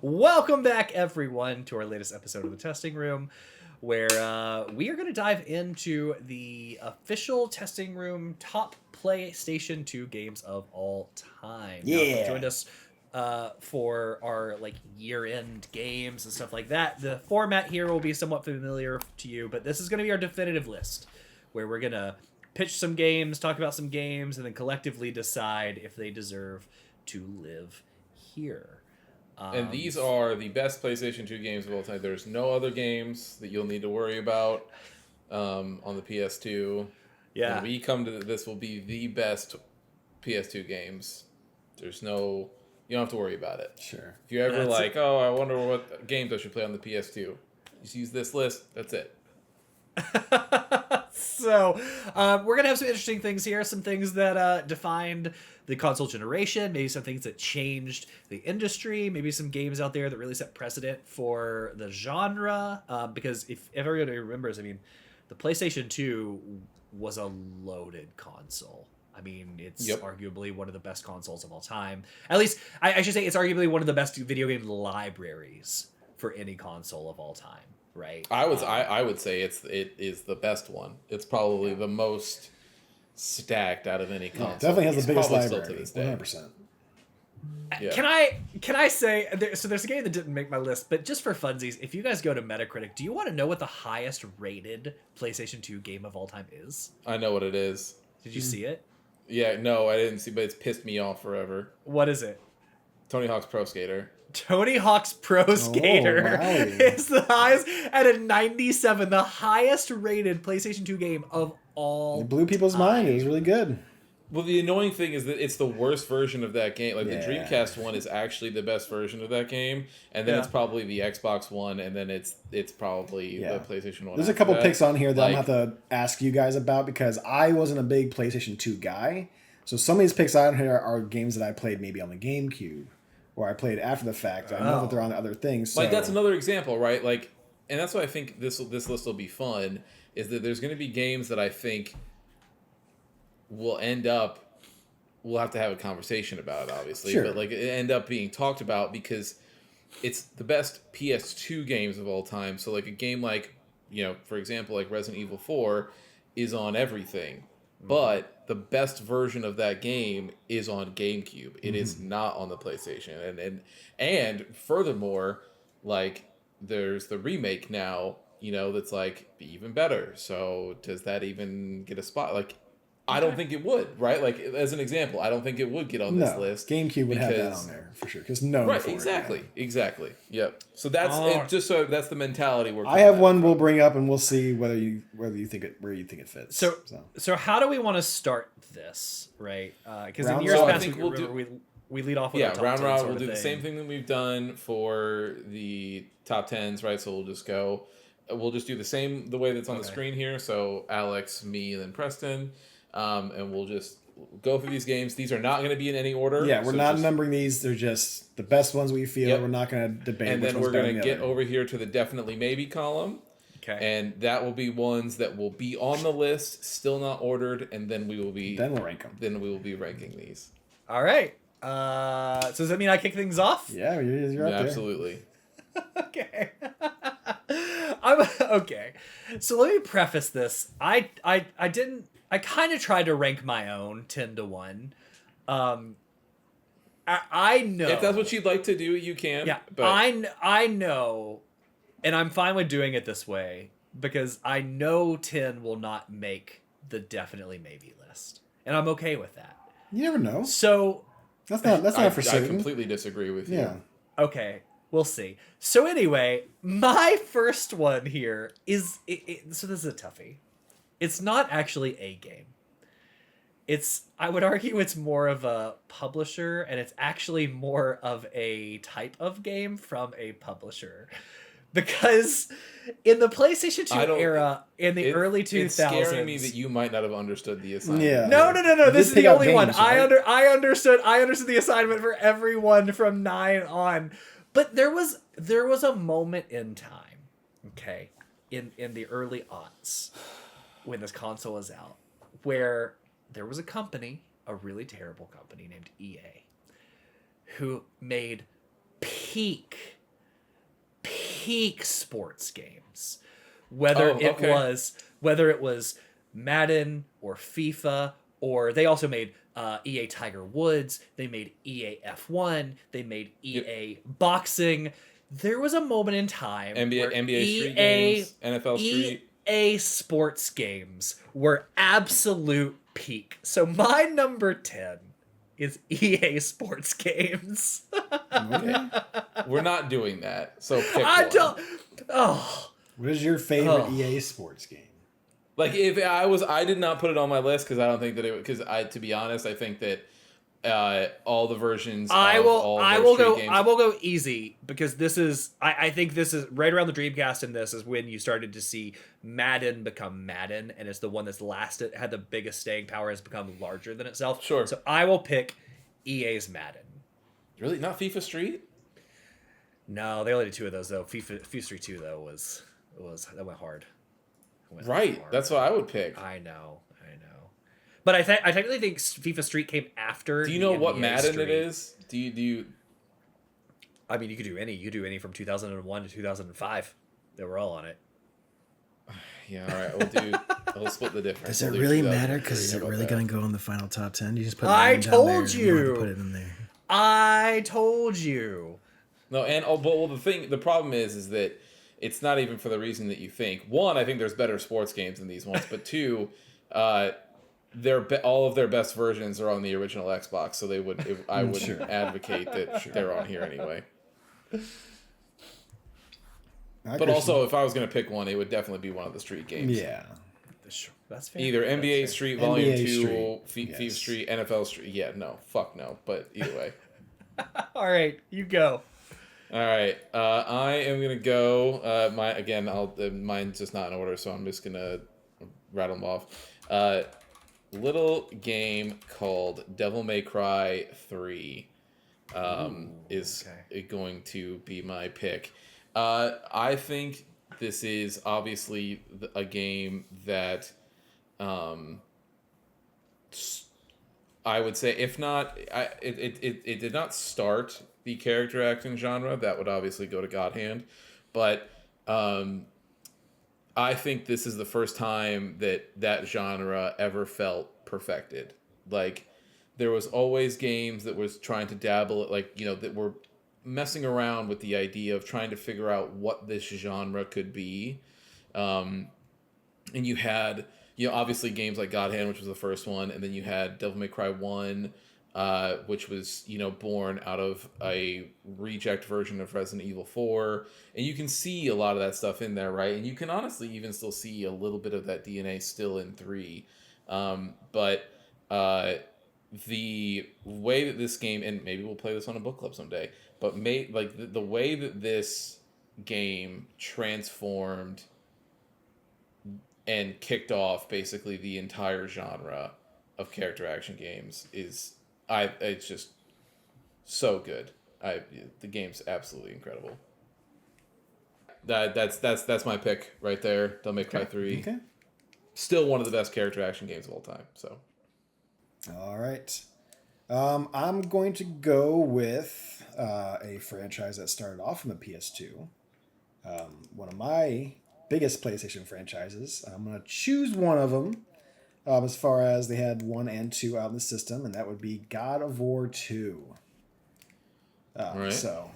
Welcome back, everyone, to our latest episode of the Testing Room, where we are going to dive into the official Testing Room top PlayStation 2 games of all time. Now, if you joined us for our year-end games and stuff like that, the format here will be somewhat familiar to you, but this is going to be our definitive list, where we're going to pitch some games, talk about some games, and then collectively decide if they deserve to live here. And these are the best PlayStation 2 games of all time. There's no other games that you'll need to worry about on the PS2. Yeah. When we come to this, will be the best PS2 games. You don't have to worry about it. Sure. If you're ever I wonder what games I should play on the PS2, just use this list. That's it. So, we're going to have some interesting things here. Some things that defined the console generation. Maybe some things that changed the industry. Maybe some games out there that really set precedent for the genre. Because if everybody remembers, the PlayStation 2 was a loaded console. It's arguably one of the best consoles of all time. At least, I should say it's arguably one of the best video game libraries for any console of all time. Right. I would say it is the best one. It's probably the most stacked out of any console. Definitely has the biggest library. To this day. 100%. Yeah. Can I say so? There's a game that didn't make my list, but just for funsies, if you guys go to Metacritic, do you want to know what the highest rated PlayStation 2 game of all time is? I know what it is. Did you see it? Yeah, no, I didn't see, but it's pissed me off forever. What is it? Tony Hawk's Pro Skater. Tony Hawk's Pro Skater is the highest at a 97, the highest rated PlayStation 2 game of all. It blew people's mind. It was really good. Well, the annoying thing is that it's the worst version of that game. The Dreamcast one is actually the best version of that game, and then it's probably the Xbox One, and then it's probably the PlayStation One. There's a couple picks on here that I'm going to have to ask you guys about because I wasn't a big PlayStation 2 guy. So some of these picks on here are games that I played maybe on the GameCube. Or I played after the fact. I know that they're on other things. So. That's another example, right? And that's why I think this list will be fun. Is that there's going to be games that I think will end up. We'll have to have a conversation about it, obviously, sure. But it end up being talked about because it's the best PS2 games of all time. So a game for example, Resident Evil 4 is on everything. But the best version of that game is on GameCube. It is not on the PlayStation. And furthermore, there's the remake now, that's even better. So does that even get a spot? I don't think it would, right? As an example, I don't think it would get on this list. GameCube would have that on there for sure because exactly. Yep. So that's it. Just so that's the mentality we're. I have one we'll bring up and we'll see where you think it fits. So how do we want to start this, right? Because in years past we lead off with our top round 10 we'll do the same thing that we've done for the top 10s, right? So we'll just do the way that's on the screen here. So Alex, me, and then Preston. And we'll just go through these games. These are not going to be in any order. Yeah, we're not numbering these. They're just the best ones we feel. We're not going to debate. And then we're going to get over here to the definitely maybe column. Okay. And that will be ones that will be on the list, still not ordered, and then we will be. Then we'll rank them. Then we will be ranking these. All right. So does that mean I kick things off? Yeah, you're up absolutely. Okay. Okay. So let me preface this. I kind of tried to rank my own 10 to 1. I know if that's what you'd like to do, you can. Yeah, but I know, and I'm fine with doing it this way because I know 10 will not make the definitely maybe list, and I'm okay with that. You never know. So that's not for certain. I completely disagree with you. Yeah. Okay. We'll see. So anyway, my first one here is so this is a toughie. It's not actually a game. I would argue it's more of a publisher, and it's actually more of a type of game from a publisher. Because in the PlayStation 2 era, in the early 2000s... It's scaring me that you might not have understood the assignment. Yeah. No. This is the only one. Right? I understood the assignment for everyone from 9 on. But there was a moment in time, okay, in the early aughts, when this console was out, where there was a company, a really terrible company named EA, who made peak sports games. Whether it was Madden or FIFA, or they also made EA Tiger Woods, they made EA F1, they made EA Boxing. There was a moment in time where NBA Street games, NFL Street. EA sports games were absolute peak. So my number 10 is EA sports games. Okay. We're not doing that. So pick I one. don't. Oh. What is your favorite EA sports game? Like if I did not put it on my list because I don't think that it because to be honest, I think that all the versions. I will go easy because this is I think this is right around the Dreamcast, and this is when you started to see Madden become Madden, and it's the one that's lasted, had the biggest staying power, has become larger than itself. Sure. So I will pick EA's Madden. Really, not FIFA Street? No, they only did 2 of those though. FIFA Street 2 though was that went hard. Right, hard. that's what I would pick. I know. But I technically think FIFA Street came after. Do you know what NBA Madden Street. it is? Do you? I mean, you could do any. You could do any from 2001 to 2005. They were all on it. Yeah, all right. We'll split the difference. Does it really matter? Because is it really going to go in the final top 10? You just put. I told you. Put it in there. I told you. No, and the problem is that it's not even for the reason that you think. One, I think there's better sports games than these ones, but two, all of their best versions are on the original Xbox, so I would Sure. advocate that they're on here anyway. But But also, if I was going to pick one, it would definitely be one of the Street games. Yeah. That's fair. Either That's NBA fair. Street Volume NBA 2, Street, FIFA yes. Street, NFL Street. Yeah, no. Fuck no. But either way. All right, you go. All right. I am going to go. Mine's just not in order, so I'm just going to rattle them off. Little game called Devil May Cry 3 is going to be my pick. I think this is obviously a game that I would say, if not, it did not start the character action genre. That would obviously go to God Hand. But I think this is the first time that genre ever felt perfected. Like, there was always games that was trying to dabble, that were messing around with the idea of trying to figure out what this genre could be. And you had, obviously games like God Hand, which was the first one, and then you had Devil May Cry 1, which was, born out of a reject version of Resident Evil 4. And you can see a lot of that stuff in there, right? And you can honestly even still see a little bit of that DNA still in 3. But the way that this game, and maybe we'll play this on a book club someday, but the way that this game transformed and kicked off basically the entire genre of character action games it's just so good. The game's absolutely incredible. That's my pick right there. Devil May Cry 3. Okay. Still one of the best character action games of all time. So. All right. I'm going to go with a franchise that started off on the PS2. One of my biggest PlayStation franchises. I'm going to choose one of them as far as they had 1 and 2 out in the system, and that would be God of War 2. Right. So,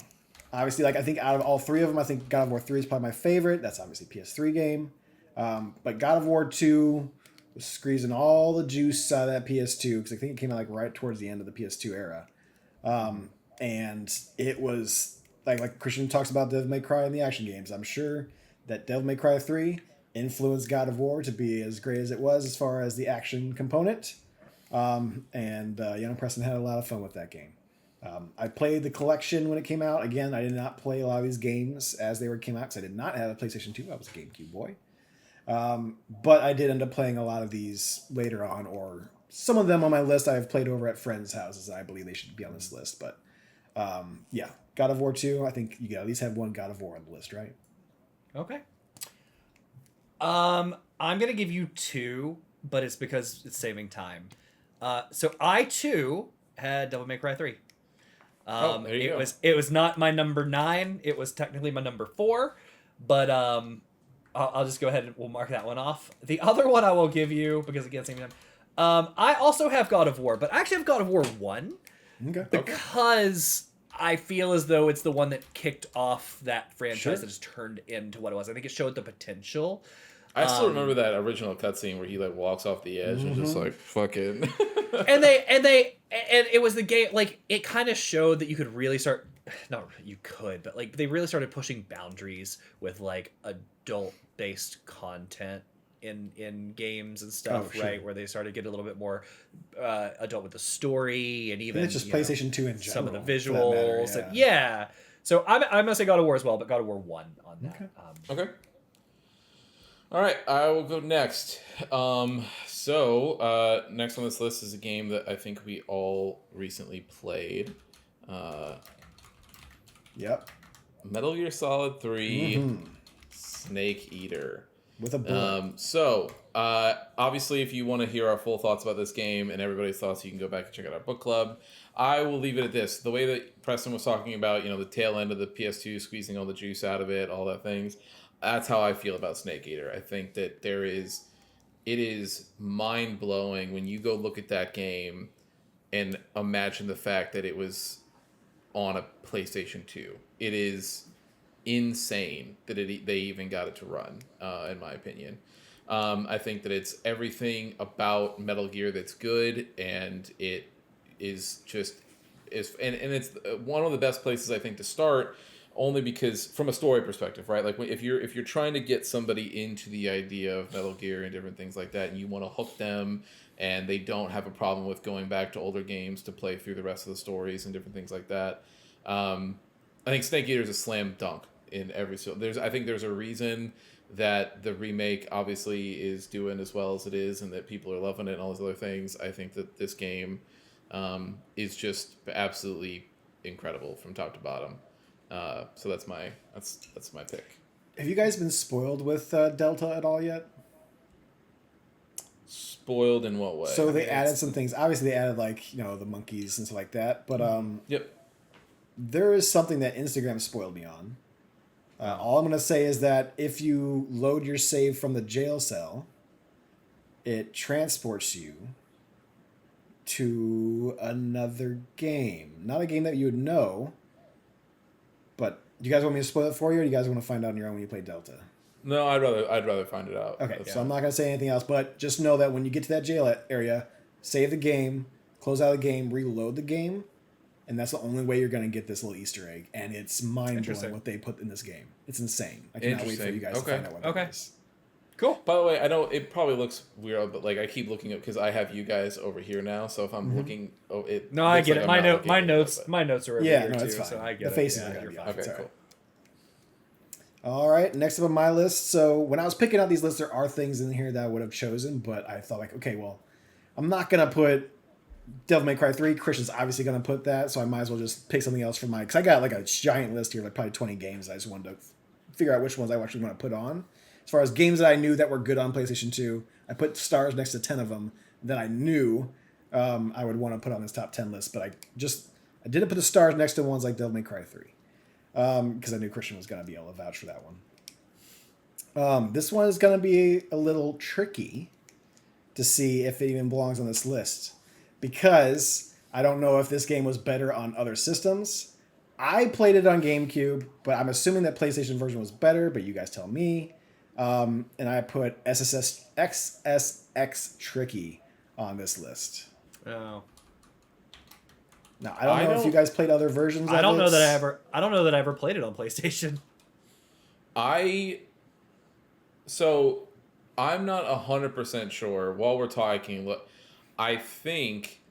obviously, I think out of all 3 of them, I think God of War 3 is probably my favorite. That's obviously a PS3 game. But God of War 2 was squeezing all the juice out of that PS2 because I think it came out right towards the end of the PS2 era. And it was like Christian talks about Devil May Cry in the action games. I'm sure that Devil May Cry 3 influenced God of War to be as great as it was as far as the action component. Preston had a lot of fun with that game. I played the collection when it came out. Again, I did not play a lot of these games as they came out because I did not have a PlayStation 2. I was a GameCube boy. But I did end up playing a lot of these later on, or some of them on my list I've played over at friends' houses. I believe they should be on this list. But God of War 2, I think you at least have one God of War on the list, right? Okay. I'm going to give you 2, but it's because it's saving time. So I, too, had Devil May Cry 3. There you go. It was not my number 9. It was technically my number 4, but I'll just go ahead and we'll mark that one off. The other one I will give you, because again, same time. I also have God of War, but I actually have God of War 1 Okay. because I feel as though it's the one that kicked off that franchise Sure. that has turned into what it was. I think it showed the potential. I still remember that original cutscene where he like walks off the edge and just like fucking. and it was the game, like, it kind of showed that you could really start, not you could, but like they really started pushing boundaries with like adult based content in games and stuff. Oh, sure. Right, where they started getting a little bit more adult with the story, and even It's just you know, PlayStation 2 in general. some of the for that visuals. matter, And, yeah. So I'm gonna say God of War as well, but God of War 1 on that. Okay. Okay. All right, I will go next. Next on this list is a game that I think we all recently played. Yep. Metal Gear Solid 3 Snake Eater. With a bullet. Obviously, if you want to hear our full thoughts about this game and everybody's thoughts, you can go back and check out our book club. I will leave it at this. The way that Preston was talking about, the tail end of the PS2, squeezing all the juice out of it, all that things, that's how I feel about Snake Eater. I think that it is mind-blowing when you go look at that game and imagine the fact that it was on a PlayStation 2. It is insane that they even got it to run, in my opinion. I think that it's everything about Metal Gear that's good, and it is just and it's one of the best places I think to start, only because from a story perspective, right? Like if you're trying to get somebody into the idea of Metal Gear and different things like that, and you want to hook them, and they don't have a problem with going back to older games to play through the rest of the stories and different things like that. I think Snake Eater is a slam dunk in every. So I think there's a reason that the remake obviously is doing as well as it is, and that people are loving it and all those other things. I think that this game is just absolutely incredible from top to bottom. So that's my pick. Have you guys been spoiled with Delta at all yet? Spoiled in what way? So they added some things. Obviously, they added the monkeys and stuff like that. But Yep. there is something that Instagram spoiled me on. All I'm gonna say is that if you load your save from the jail cell, it transports you to another game. Not a game that you would know. But do you guys want me to spoil it for you, or do you guys want to find out on your own when you play Delta? No, I'd rather find it out. Okay, so I'm not going to say anything else, but just know that when you get to that jail area, save the game, close out the game, reload the game, and that's the only way you're going to get this little Easter egg. And it's mind-blowing what they put in this game. It's insane. I cannot wait for you guys to find out what it is. Cool. By the way, I know it probably looks weird, but I keep looking up because I have you guys over here now. So if I'm looking, No, I get it. My notes are over here no, too. it's fine. So I get The it. faces Yeah, are going to you're be fine. off. It's Okay, all right. cool. All right, next up on my list. So when I was picking out these lists, there are things in here that I would have chosen, but I thought okay, well, I'm not going to put Devil May Cry 3. Christian's obviously going to put that, so I might as well just pick something else for because I got a giant list here, probably 20 games. I just wanted to figure out which ones I actually want to put on. As far as games that I knew that were good on PlayStation 2, I put stars next to 10 of them that I knew I would want to put on this top 10 list, but I didn't put the stars next to ones like Devil May Cry 3. Because I knew Christian was going to be able to vouch for that one. This one is going to be a little tricky to see if it even belongs on this list. Because I don't know if this game was better on other systems. I played it on GameCube, but I'm assuming that PlayStation version was better, but you guys tell me. And I put XSX Tricky on this list. Oh. Now I don't know if you guys played other versions. I don't know that I ever played it on PlayStation. So I'm not 100% sure. While we're talking, look, I think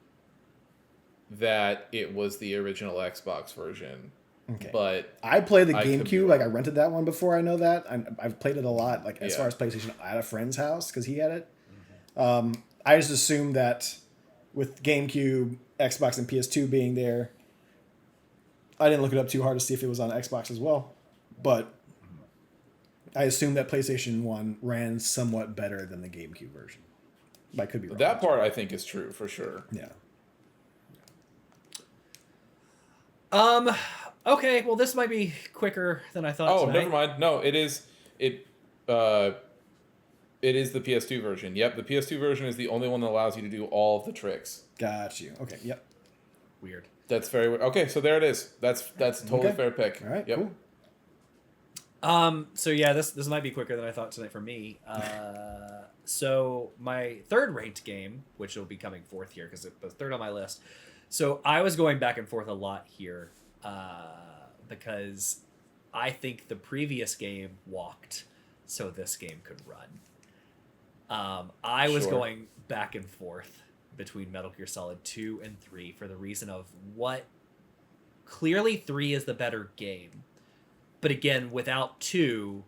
that it was the original Xbox version. Okay. But I played the I could be GameCube. wrong. I rented that one before. I know that. I've played it a lot. As Yeah. far as PlayStation, at a friend's house because he had it. I just assumed that with GameCube, Xbox, and PS2 being there, I didn't look it up too hard to see if it was on Xbox as well. But I assumed that PlayStation 1 ran somewhat better than the GameCube version. I could be wrong. that part I think is true for sure. Yeah. Okay, well, this might be quicker than I thought. Oh, tonight. never mind. No, it is. It is the PS2 version. Yep, the PS2 version is the only one that allows you to do all of the tricks. Got you. Okay. Yep. Weird. That's very okay. So there it is. That's a totally fair pick. All right. Yep. Cool. So yeah, this might be quicker than I thought tonight for me. So my third ranked game, which will be coming fourth here because it was third on my list. So I was going back and forth a lot here because I think the previous game walked, so this game could run. I was going back and forth between Metal Gear Solid 2 and 3 for the reason of what clearly 3 is the better game. But again, without 2,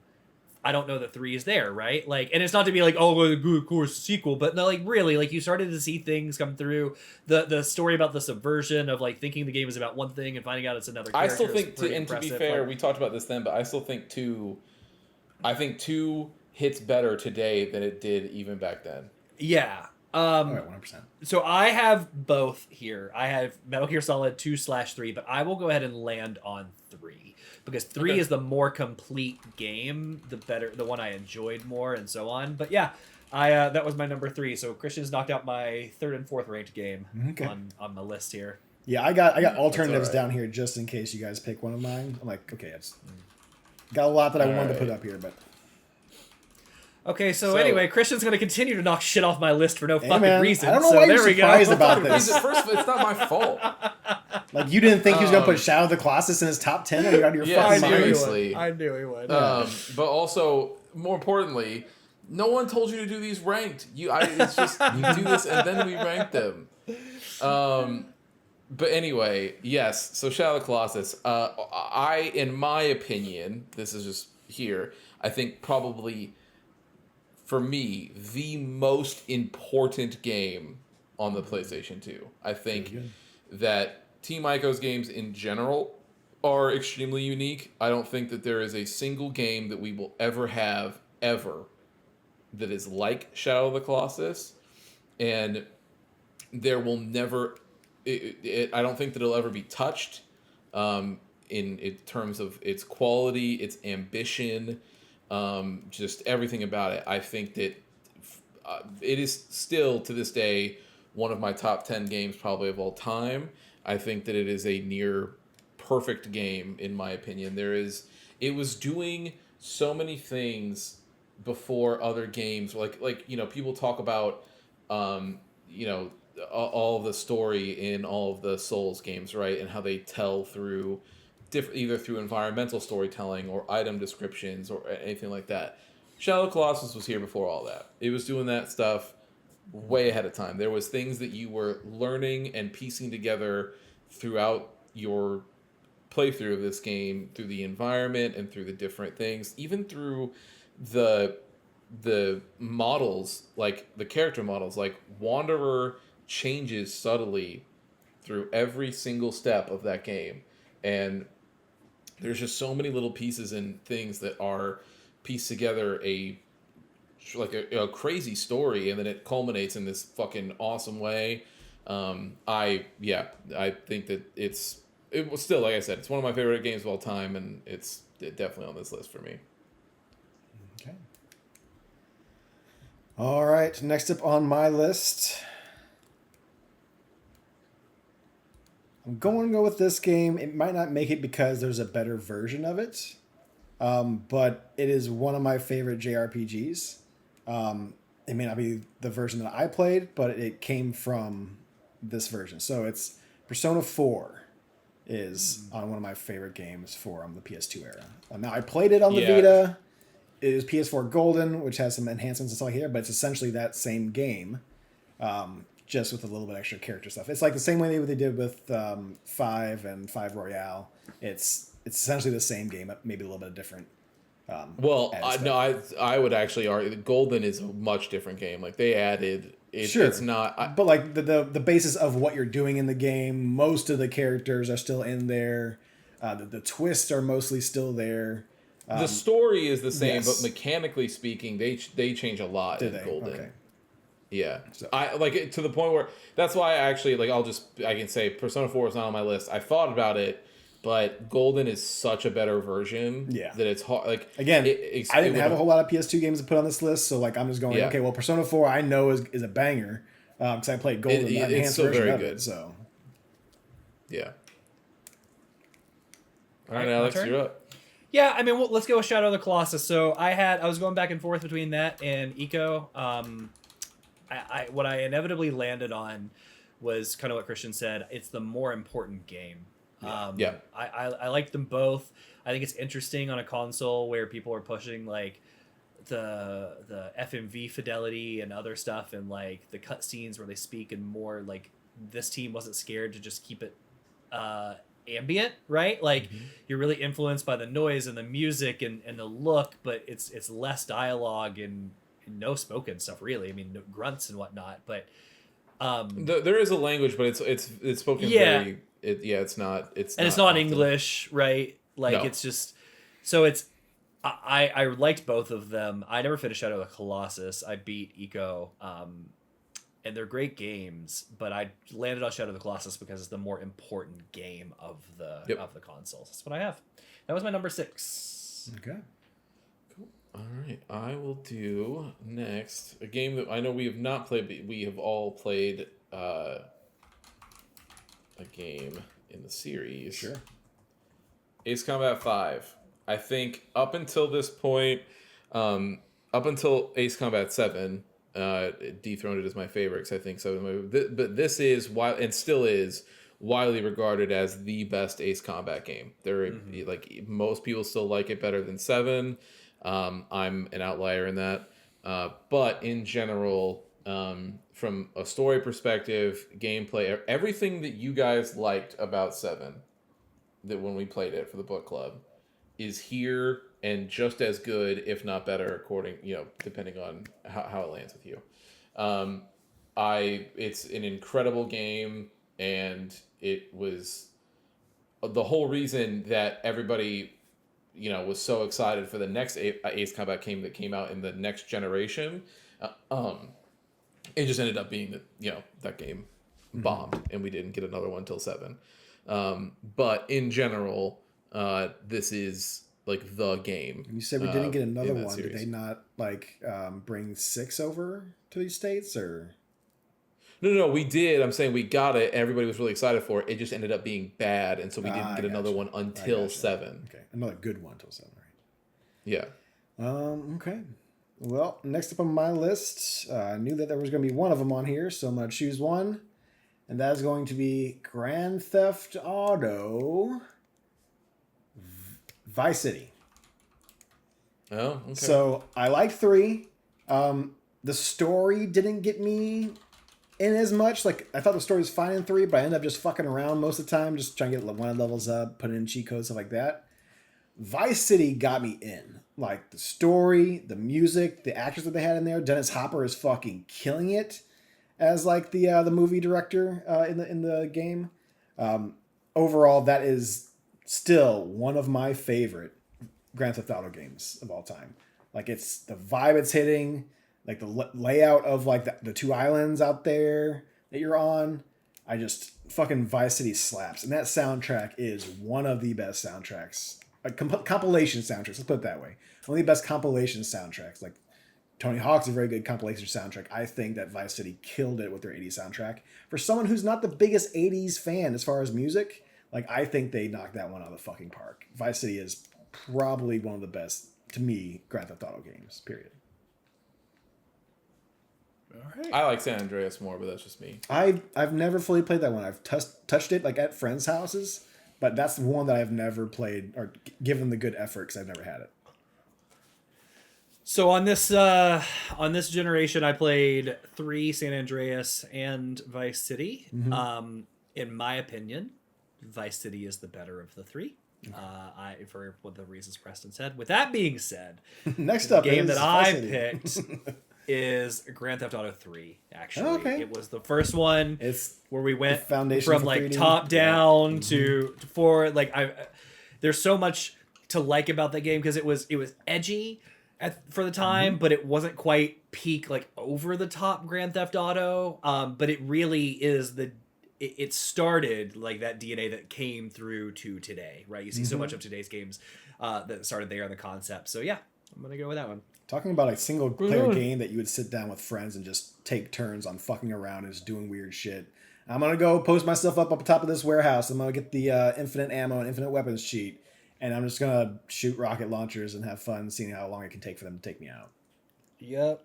I don't know that 3 is there, right? Like, and it's not to be like, oh, well, of course, sequel, but no, like really, like you started to see things come through. The story about the subversion of like thinking the game is about one thing and finding out it's another character. I still think, to be fair, we talked about this then, but I still think 2. I think 2 hits better today than it did even back then. Yeah. All right, 100%. So I have both here. I have Metal Gear Solid 2/3, but I will go ahead and land on 3 because 3 is the more complete game, the one I enjoyed more, and so on. But yeah, I that was my number 3. So Christian's knocked out my third and fourth ranked game on my list here. Yeah, I got alternatives down here just in case you guys pick one of mine. I'm like, okay, it's got a lot that I wanted to put up here, but. Okay, so anyway, Christian's going to continue to knock shit off my list for no fucking reason. I don't know so why there you're we go. surprised about this. First, it's not my fault. Like, you didn't think he was going to put Shadow of the Colossus in his top 10? Are you out of your Yeah, fucking mind? seriously. I knew he would. But also, more importantly, no one told you to do these ranked. It's just you do this and then we rank them. But anyway, yes. So Shadow of the Colossus. In my opinion, this is just here. I think probably, for me, the most important game on the PlayStation 2. I think that Team Ico's games in general are extremely unique. I don't think that there is a single game that we will ever have, that is like Shadow of the Colossus. And there will never... I don't think that it'll ever be touched in terms of its quality, its ambition, just everything about it. I think that it is still, to this day, one of my top 10 games probably of all time. I think that it is a near perfect game, in my opinion. It was doing so many things before other games. Like people talk about, all the story in all of the Souls games, right? And how they tell through either through environmental storytelling or item descriptions or anything like that. Shadow of the Colossus was here before all that. It was doing that stuff way ahead of time. There was things that you were learning and piecing together throughout your playthrough of this game, through the environment and through the different things, even through the models, like the character models. Like Wanderer changes subtly through every single step of that game, and there's just so many little pieces and things that are pieced together a crazy story, and then it culminates in this fucking awesome way. I think that it was still, like I said, it's one of my favorite games of all time, and it's definitely on this list for me. Okay. All right, next up on my list, I'm going to go with this game. It might not make it because there's a better version of it, but it is one of my favorite JRPGs. It may not be the version that I played, but it came from this version. So it's Persona 4 is on one of my favorite games from the PS2 era. Now, I played it on the Vita. It is PS4 Golden, which has some enhancements and stuff here, but it's essentially that same game, just with a little bit extra character stuff. It's like the same way they did with 5 and 5 Royale. It's essentially the same game, maybe a little bit different. I would actually argue that Golden is a much different game. Like they added, it's not. But like the basis of what you're doing in the game, most of the characters are still in there. The twists are mostly still there. The story is the same, yes. but mechanically speaking, they change a lot in Golden. Okay. Yeah, so. I like it to the point where that's why I actually I can say Persona 4 is not on my list. I thought about it but Golden is such a better version that it's hard. Like again, I didn't have a whole lot of PS2 games to put on this list, so like I'm just going, okay, well, Persona 4 I know is a banger because I played Golden, the enhanced still version very of good. it. So yeah. All right, Alex, you're up. Yeah, I mean, let's go with Shadow of the Colossus. So I was going back and forth between that and Eco. What I inevitably landed on was kind of what Christian said. It's the more important game. I like them both. I think it's interesting on a console where people are pushing like the FMV fidelity and other stuff, and like the cutscenes where they speak, and more like this team wasn't scared to just keep it ambient, right? Like you're really influenced by the noise and the music and the look, but it's less dialogue and no spoken stuff really. I mean, no grunts and whatnot, but there is a language, but it's spoken very. It's not English, right? Like it's just so it's. I liked both of them. I never finished Shadow of the Colossus. I beat Eco, and they're great games. But I landed on Shadow of the Colossus because it's the more important game of the consoles. That's what I have. That was my number 6. Okay. Cool. All right, I will do next a game that I know we have not played, but we have all played a game in the series. Sure. Ace Combat 5. I think up until this point, up until Ace Combat 7, dethroned it as my favorite because I think 7. But this is and still is widely regarded as the best Ace Combat game. Like most people still like it better than 7. I'm an outlier in that, but in general, from a story perspective, gameplay, everything that you guys liked about 7, that when we played it for the book club, is here and just as good, if not better, depending on how it lands with you. It's an incredible game, and it was the whole reason that everybody, was so excited for the next Ace Combat game that came out in the next generation. It just ended up being that, that game bombed, and we didn't get another one till 7. But in general, this is like the game. You said we didn't get another one. Series. Did they not bring 6 over to these states, or? No, we did. I'm saying we got it. Everybody was really excited for it. It just ended up being bad, and so we didn't get another one until 7. Okay, another good one until 7, right? Yeah. Okay. Well, next up on my list, I knew that there was going to be one of them on here, so I'm going to choose one, and that is going to be Grand Theft Auto Vice City. Oh, okay. So I liked 3. The story didn't get me in as much. Like, I thought the story was fine in 3, but I ended up just fucking around most of the time, just trying to get one levels up, putting in cheat codes, stuff like that. Vice City got me in. Like, the story, the music, the actors that they had in there. Dennis Hopper is fucking killing it as like the movie director in the game. Overall, that is still one of my favorite Grand Theft Auto games of all time. Like, it's the vibe it's hitting, like the layout of like the 2 islands out there that you're on. I just fucking Vice City slaps, and that soundtrack is one of the best soundtracks. Compilation soundtracks, let's put it that way. One of the best compilation soundtracks. Like, Tony Hawk's a very good compilation soundtrack. I think that Vice City killed it with their 80s soundtrack. For someone who's not the biggest 80s fan as far as music, like, I think they knocked that one out of the fucking park. Vice City is probably one of the best, to me, Grand Theft Auto games, period. All right. I like San Andreas more, but that's just me. I've never fully played that one. I've touched it like at friends' houses, but that's the one that I've never played or given the good effort because I've never had it. So on this generation, I played 3, San Andreas and Vice City. Mm-hmm. In my opinion, Vice City is the better of the 3. For what the reasons Preston said. With that being said, next up, the game that I Vice City. picked is Grand Theft Auto 3. Actually, okay. It was the first one. It's where we went foundation from for like 3D. top down to forward. Like there's so much to like about that game because it was edgy for the time, but it wasn't quite peak like over the top Grand Theft Auto. But it really is it started like that DNA that came through to today, right? You see so much of today's games that started there in the concept. So yeah, I'm gonna go with that one. Talking about a single player game that you would sit down with friends and just take turns on fucking around and just doing weird shit. I'm gonna go post myself up top of this warehouse. I'm gonna get the infinite ammo and infinite weapons cheat, and I'm just gonna shoot rocket launchers and have fun seeing how long it can take for them to take me out. Yep.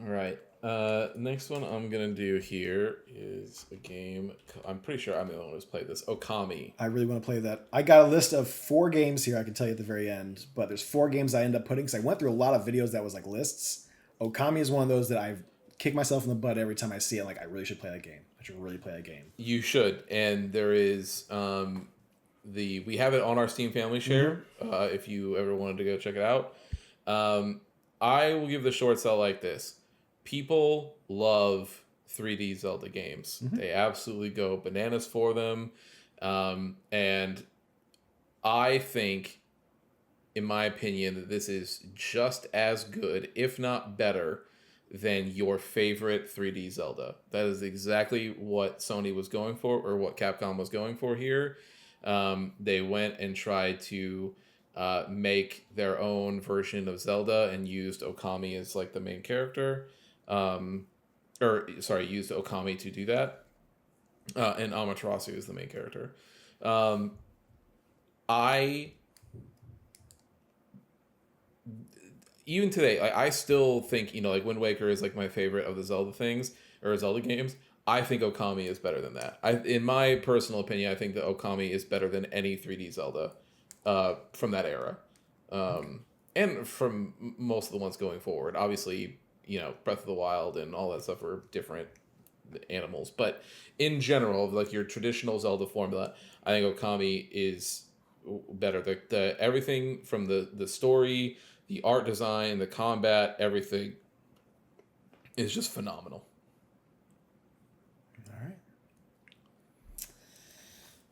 All right. Next one I'm gonna do here is a game. I'm pretty sure I'm the only one who's played this. Okami. I really want to play that. I got a list of 4 games here I can tell you at the very end, but there's 4 games I end up putting because I went through a lot of videos that was like lists. Okami is one of those that I've kicked myself in the butt every time I see it. Like, I really should play that game. I should really play that game. You should, and there is we have it on our Steam Family Share. If you ever wanted to go check it out, I will give the short sell like this. People love 3D Zelda games. They absolutely go bananas for them. And I think, in my opinion, that this is just as good, if not better, than your favorite 3D Zelda. That is exactly what Sony was going for, or what Capcom was going for here. They went and tried to make their own version of Zelda and used Okami as like the main character. Used Okami to do that. And Amaterasu is the main character. Even today, I still think, like Wind Waker is like my favorite of the Zelda things, or Zelda games. I think Okami is better than that. In my personal opinion, I think that Okami is better than any 3D Zelda from that era. And from most of the ones going forward. Obviously, Breath of the Wild and all that stuff are different animals. But in general, like your traditional Zelda formula, I think Okami is better. The everything from the story, the art design, the combat, everything is just phenomenal. All right.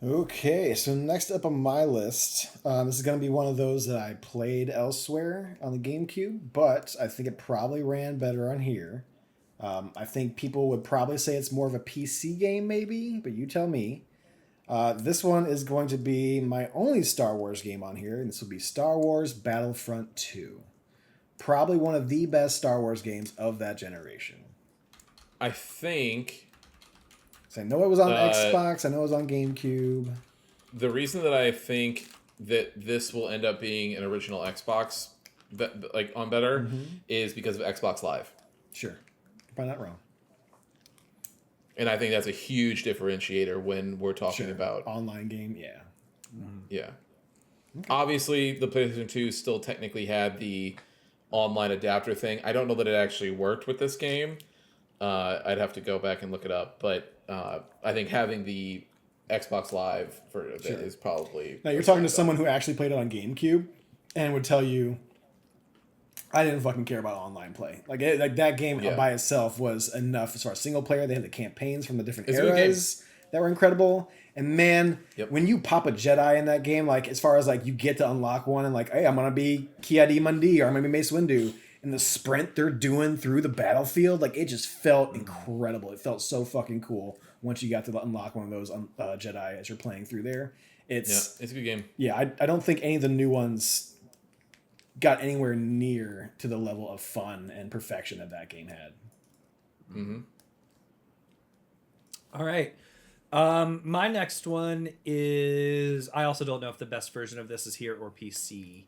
Okay, so next up on my list, this is going to be one of those that I played elsewhere on the GameCube, but I think it probably ran better on here. I think people would probably say it's more of a PC game, maybe, but you tell me. This one is going to be my only Star Wars game on here, and this will be Star Wars Battlefront 2. Probably one of the best Star Wars games of that generation. I think... So I know it was on Xbox, I know it was on GameCube. The reason that I think that this will end up being an original Xbox, on better, is because of Xbox Live. Sure. You're probably not wrong. And I think that's a huge differentiator when we're talking about online game. Yeah. Yeah. Okay. Obviously, the PlayStation 2 still technically had the online adapter thing. I don't know that it actually worked with this game. I'd have to go back and look it up, but I think having the Xbox Live for it is probably... Now, you're talking to someone who actually played it on GameCube and would tell you, I didn't fucking care about online play. Like that game by itself was enough as far as single player. They had the campaigns from the different eras that were incredible. And man, when you pop a Jedi in that game, like as far as like you get to unlock one and like, hey, I'm gonna be Ki-Adi-Mundi or I'm gonna be Mace Windu, and the sprint they're doing through the battlefield, like it just felt incredible. It felt so fucking cool once you got to unlock one of those Jedi as you're playing through there. It's a good game. Yeah, I don't think any of the new ones got anywhere near to the level of fun and perfection that game had. Mm-hmm. All right. My next one is, I also don't know if the best version of this is here or PC.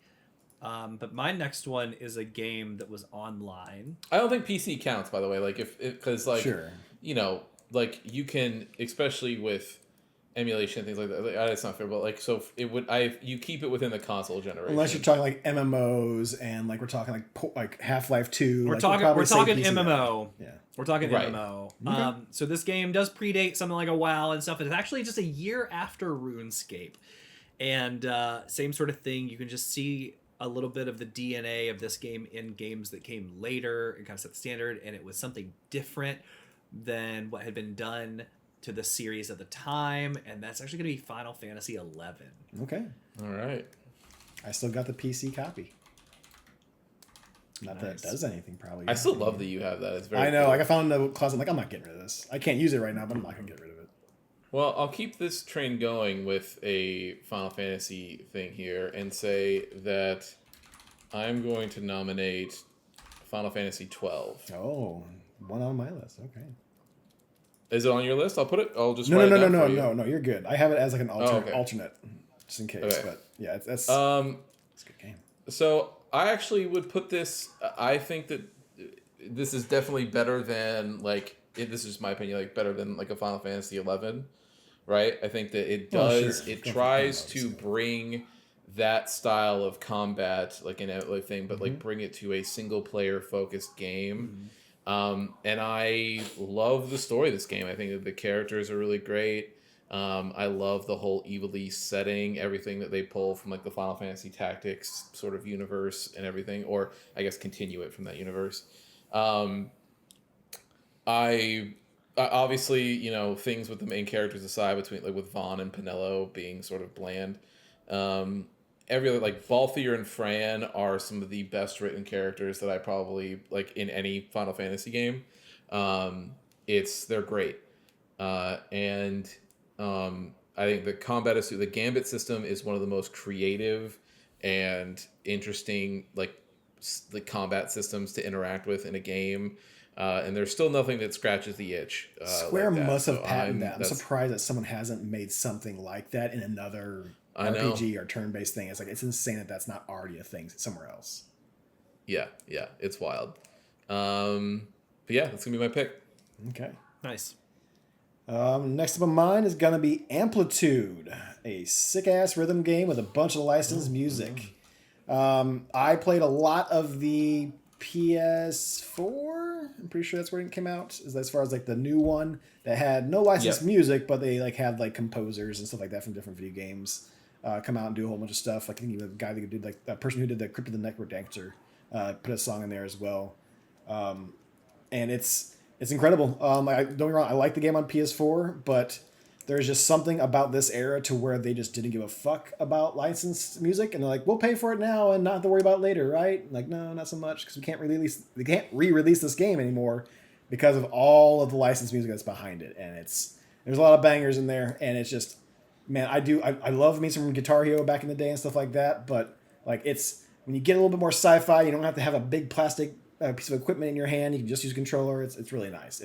But my next one is a game that was online. I don't think PC counts, by the way. Like because sure. Like you can, especially with emulation and things like that. Like, it's not fair, but like so it would. You keep it within the console generation. Unless you're talking like MMOs and like we're talking like Half-Life 2. We're talking MMO. Yeah. We're talking MMO. Okay. So this game does predate something like a WoW and stuff. It's actually just a year after RuneScape, and same sort of thing. You can just see a little bit of the DNA of this game in games that came later and kind of set the standard, and it was something different than what had been done to the series at the time, and that's actually going to be Final Fantasy XI. Okay. All right. I still got the PC copy. Not that it does anything, probably. I still love that you have that. It's very. I know. cool. Like I found in the closet. I'm like, I'm not getting rid of this. I can't use it right now, but I'm not gonna get rid of it. Well, I'll keep this train going with a Final Fantasy thing here and say that I'm going to nominate Final Fantasy 12. Oh, one on my list. Okay. Is it on your list? I'll put it. I'll just No, write no, it no, down no, for you. no, no. You're good. I have it as like an okay. alternate, just in case. Okay. But yeah, that's it's Um. a good game. So I actually would put this. I think that this is definitely better than like. This is my opinion. Like better than like a Final Fantasy 11, right? I think that it does. Sure. It tries to bring that style of combat, like in everything, but like bring it to a single player focused game. And I love the story of this game. I think that the characters are really great. I love the whole Evilise setting, everything that they pull from like the Final Fantasy Tactics sort of universe and everything, or I guess continue it from that universe. I obviously, you know, things with the main characters aside, between like with Vaughn and Pinello being sort of bland. Every other, like Balthier and Fran are some of the best written characters that I probably like in any Final Fantasy game. They're great, and I think the Gambit system is one of the most creative and interesting the combat systems to interact with in a game. And there's still nothing that scratches the itch. Square like that. must have So patented that. I'm surprised that someone hasn't made something like that in another RPG or turn-based thing. It's like it's insane that that's not already a thing somewhere else. Yeah, it's wild. But yeah, that's gonna be my pick. Okay. Nice. Next up on mine is gonna be Amplitude, a sick-ass rhythm game with a bunch of licensed music. I played a lot of the PS4. I'm pretty sure that's where it came out. As far as like the new one that had no licensed music, but they like had like composers and stuff like that from different video games come out and do a whole bunch of stuff. Like I think even the guy that did like that person who did the Crypt of the Necro Dancer put a song in there as well. And it's incredible. Don't get me wrong, I like the game on PS4, but there's just something about this era to where they just didn't give a fuck about licensed music, and they're like, we'll pay for it now and not have to worry about it later, right? Like, no, not so much, because we can't re-release this game anymore because of all of the licensed music that's behind it, and there's a lot of bangers in there, and it's just, man, I love me some Guitar Hero back in the day and stuff like that, but like when you get a little bit more sci-fi, you don't have to have a big plastic piece of equipment in your hand. You can just use a controller. It's really nice.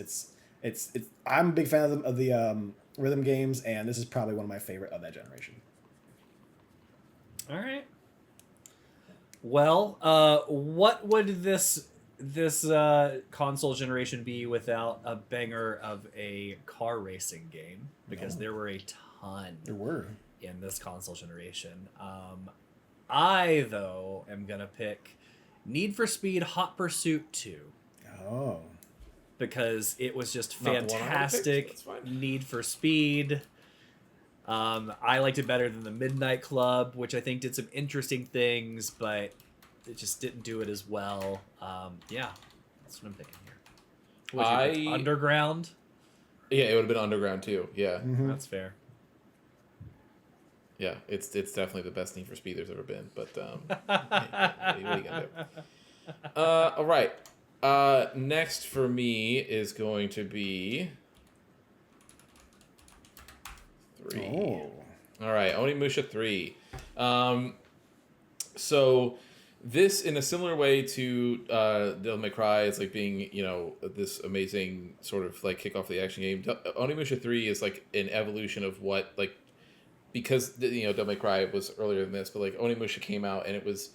I'm a big fan of the rhythm games, and this is probably one of my favorite of that generation. All right. Well, what would this console generation be without a banger of a car racing game? Because there were a ton. There were in this console generation. I though am gonna pick Need for Speed Hot Pursuit 2. Oh. Because it was just Not the one I would've fantastic. picked, so that's fine. Need for Speed. I liked it better than the Midnight Club, which I think did some interesting things, but it just didn't do it as well. Yeah, that's what I'm picking here. What'd you pick? Underground? Yeah, it would have been Underground too. Yeah, That's fair. yeah, it's definitely the best Need for Speed there's ever been. But what are you gonna do? All right. Next for me is going to be 3. Oh. All right, Onimusha 3. So this, in a similar way to Devil May Cry, it's like being, you know, this amazing sort of like kick off the action game. Onimusha 3 is like an evolution of what, like, because, you know, Devil May Cry was earlier than this, but like Onimusha came out and it was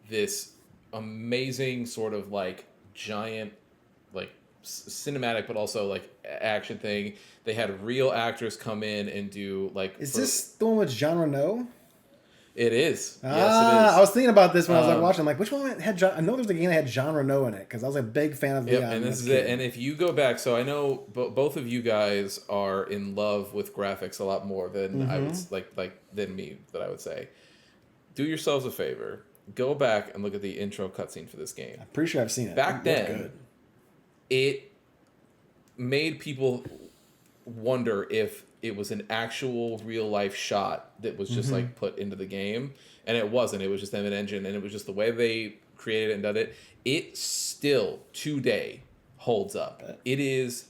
this amazing sort of like giant, like cinematic, but also like action thing. They had real actors come in and do like. Is this the one with Jean Reno? It is. Ah, yes, it is. I was thinking about this when I was like watching. I'm like, which one had John? I know there's a game that had Jean Reno in it because I was a big fan of the. Yep, and this is it. And if you go back, so I know both of you guys are in love with graphics a lot more than I would like than me. That I would say. Do yourselves a favor. Go back and look at the intro cutscene for this game. I'm pretty sure I've seen it. Back It then, looked good. it made people wonder if it was an actual real life shot that was just like put into the game, and it wasn't. It was just them an engine, and it was just the way they created it and done it, it still today holds up. It is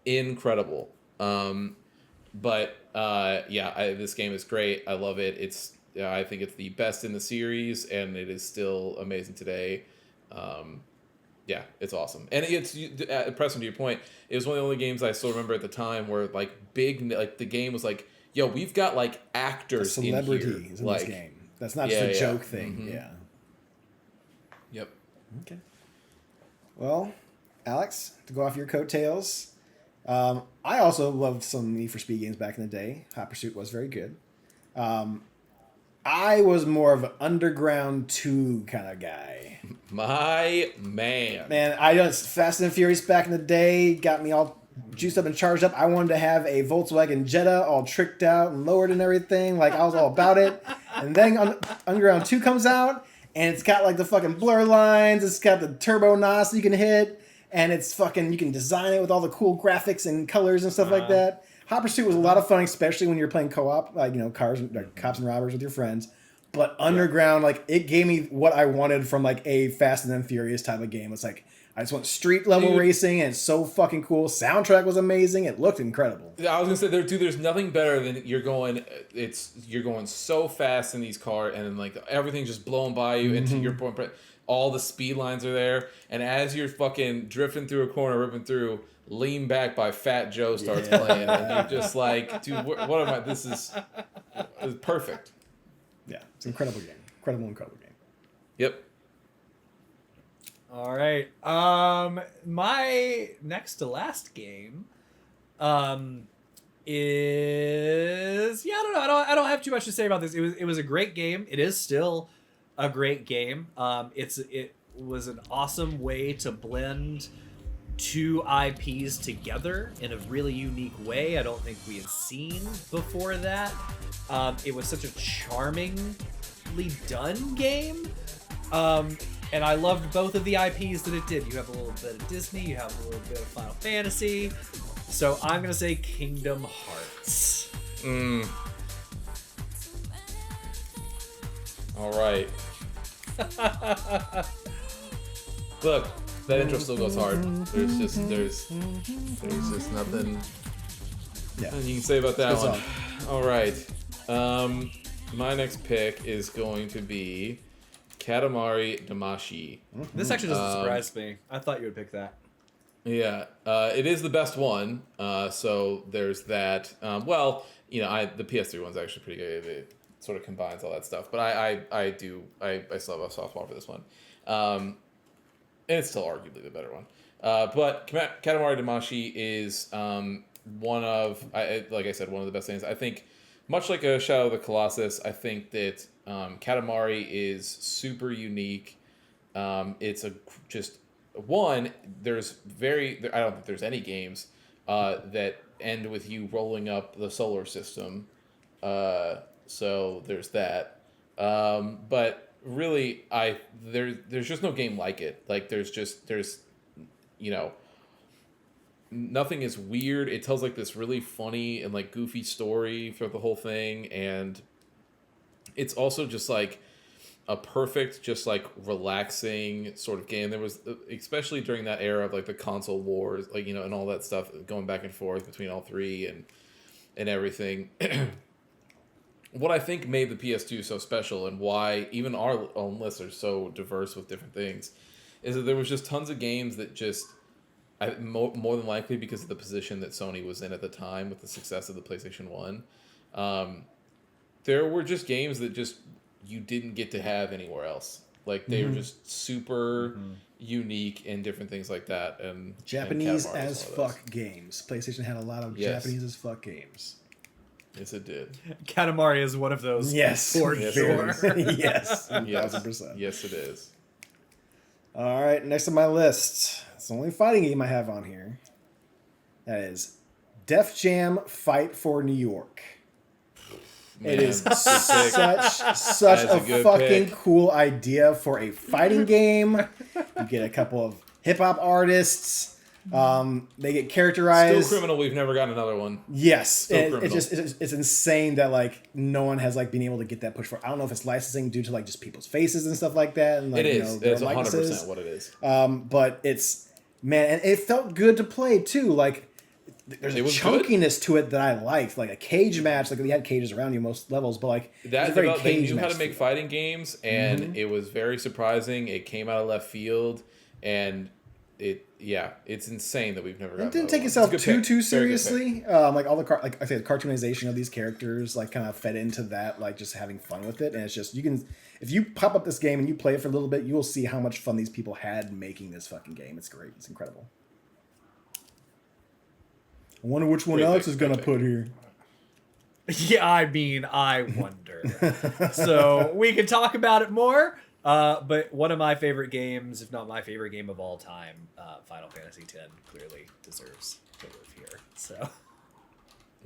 incredible. This game is great. I love it. I think it's the best in the series, and it is still amazing today. It's awesome. And Preston, to your point, it was one of the only games I still remember at the time where like the game was like, yo, we've got like actors, celebrities in this game. That's not just a joke thing. Mm-hmm. Yeah. Yep. Okay. Well, Alex, to go off your coattails, I also loved some Need for Speed games back in the day. Hot Pursuit was very good. I was more of an Underground 2 kind of guy. My man. Man, Fast and Furious back in the day got me all juiced up and charged up. I wanted to have a Volkswagen Jetta all tricked out and lowered and everything. Like, I was all about it. And then Underground 2 comes out, and it's got like the fucking blur lines. It's got the turbo NOS you can hit. And it's fucking, you can design it with all the cool graphics and colors and stuff like that. Hot Pursuit was a lot of fun, especially when you're playing co-op, like, cars, like cops and robbers with your friends. But Underground, like, it gave me what I wanted from like a Fast and then Furious type of game. It's like, I just want street level racing, and it's so fucking cool. Soundtrack was amazing. It looked incredible. I was gonna say, there's nothing better than you're going so fast in these cars, and then like everything's just blowing by you. And to your point, all the speed lines are there, and as you're fucking drifting through a corner, ripping through, Lean Back by Fat Joe starts playing, and you're just like, dude, what am I? This is perfect. Yeah, it's an incredible game. Incredible game. Yep. All right. My next to last game is I don't know. I don't have too much to say about this. It was a great game. It is still a great game. It was an awesome way to blend two IPs together in a really unique way. I don't think we had seen before that. It was such a charmingly done game. And I loved both of the IPs that it did. You have a little bit of Disney, you have a little bit of Final Fantasy. So I'm going to say Kingdom Hearts. All right. Look, that intro still goes hard. There's just nothing you can say about that one. All right. My next pick is going to be Katamari Damacy. This actually doesn't surprise me. I thought you would pick that. Yeah, it is the best one. So there's that. The PS3 one's actually pretty good. It sort of combines all that stuff. But I still have a soft spot for this one. And it's still arguably the better one. But Katamari Damacy is one of the best things. I think, much like a Shadow of the Colossus, I think that Katamari is super unique. It's there's I don't think there's any games that end with you rolling up the solar system. So there's that. But really, there's just no game like it. Like nothing is weird. It tells like this really funny and like goofy story throughout the whole thing, and it's also just like a perfect, just like relaxing sort of game. There was, especially during that era of like the console wars, like, and all that stuff going back and forth between all three and everything. What I think made the PS2 so special, and why even our own lists are so diverse with different things, is that there was just tons of games that just, more than likely because of the position that Sony was in at the time with the success of the PlayStation 1, there were just games that just you didn't get to have anywhere else. Like, they were just super unique and different things like that. And Japanese as fuck games. PlayStation had a lot of Japanese as fuck games. Yes, it did. Katamari is one of those. Yes. For yes, sure. Yes. 1000%. Yes, it is. All right, next on my list. It's the only fighting game I have on here. That is Def Jam Fight for New York. Man, it is such a fucking cool idea for a fighting game. You get a couple of hip hop artists. They get characterized. Still criminal. We've never gotten another one. Yes, Still and criminal. it's insane that like no one has like been able to get that push for. I don't know if it's licensing due to like just people's faces and stuff like that. And like, It is. their It's 100% likenesses. what it is. But it's man, and it felt good to play too. Like there's a It was chunkiness to it that I liked, like a cage match. Like we had cages around you most levels, but like it was That a very developed, they cage knew how match to make feel. fighting games, and it was very surprising. It came out of left field, and it's insane that we've never. It gotten didn't another take one. itself It's a good too pick. Very good pick. seriously. Like all the like I said, the cartoonization of these characters like kind of fed into that, like just having fun with it. And it's just you can if you pop up this game and you play it for a little bit, you will see how much fun these people had making this fucking game. It's great. It's incredible. I wonder which one Great Alex pick, is gonna great put here. Yeah, I mean, I wonder. So we can talk about it more. But one of my favorite games, if not my favorite game of all time, Final Fantasy X, clearly deserves to live here. So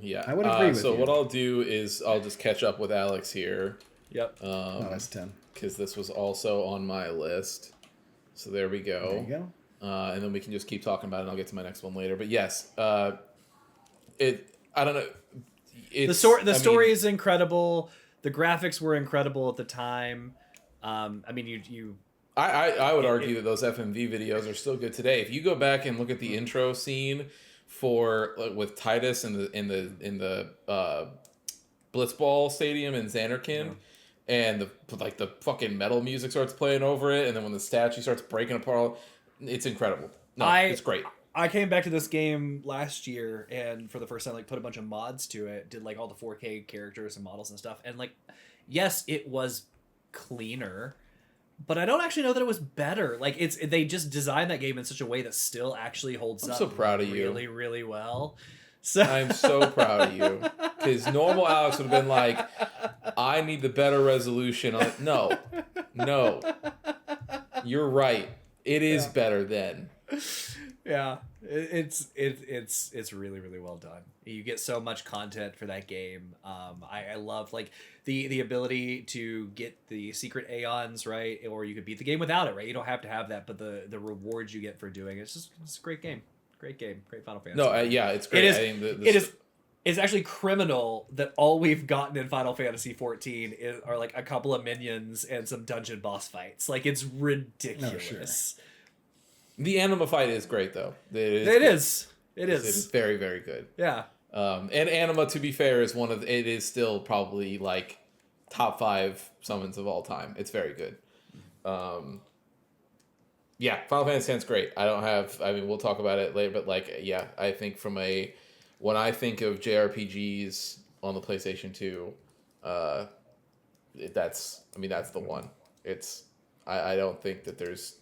Yeah, I would agree with so you. what I'll do is I'll just catch up with Alex here. yep. Oh, that's 10. Because this was also on my list. So there we go. There you go. And then we can just keep talking about it, and I'll get to my next one later. But yes, I don't know. The story is incredible. The graphics were incredible at the time. I mean, you I would argue that those FMV videos are still good today. If you go back and look at the intro scene for with Titus in the Blitzball Stadium in Xanarkand, and the fucking metal music starts playing over it, and then when the statue starts breaking apart, it's incredible. No, it's great. I came back to this game last year and for the first time like put a bunch of mods to it, did like all the 4K characters and models and stuff, and like yes, it was cleaner, but I don't actually know that it was better. Like they just designed that game in such a way that still actually holds I'm up so proud of you. really, really well. So I'm so proud of you. Because normal Alex would have been like, I need the better resolution. No. You're right. It is better then. yeah, it's really, really well done. You get so much content for that game. I love like the ability to get the secret Aeons, right? Or you could beat the game without it, right? You don't have to have that, but the rewards you get for doing it's a great game. Great game. Great Final Fantasy. No, yeah, it's great. It is. I think It is. It's actually criminal that all we've gotten in Final Fantasy 14 are like a couple of minions and some dungeon boss fights. Like it's ridiculous. The Anima fight is great though. It is. It is very, very good. Yeah. And Anima, to be fair, is it is still probably like top 5 summons of all time. It's very good. Yeah, Final Fantasy X great. I mean, we'll talk about it later, but like, yeah, I think when I think of JRPGs on the PlayStation 2, that's the one. I don't think that there's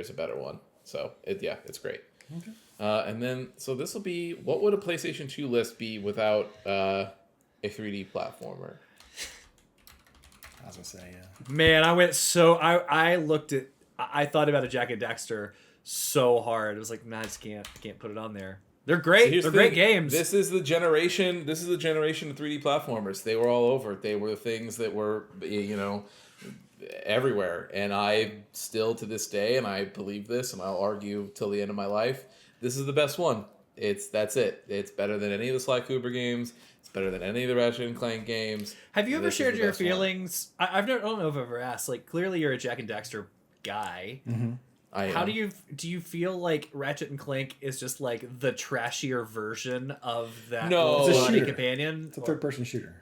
a better one. So it's great. Okay. And then so this will be, what would a PlayStation 2 list be without a 3D platformer? I was gonna say, yeah. Man, I looked at. I thought about a Jack and Daxter so hard. It was like, man, I can't put it on there. They're great. Here's They're the great thing. games. This is the generation of 3D platformers. They were all over. They were the things that were, everywhere. And I still, to this day, and I believe this, and I'll argue till the end of my life, this is the best one. That's it. It's better than any of the Sly Cooper games. It's better than any of the Ratchet and Clank games. Have you ever This is shared the your best one. feelings? I don't know if I've ever asked. Like, clearly you're a Jack and Daxter guy. Mm-hmm. How do you feel like Ratchet and Clank is just like the trashier version of that No. little It's a bloody shooter. companion? It's a third-person shooter.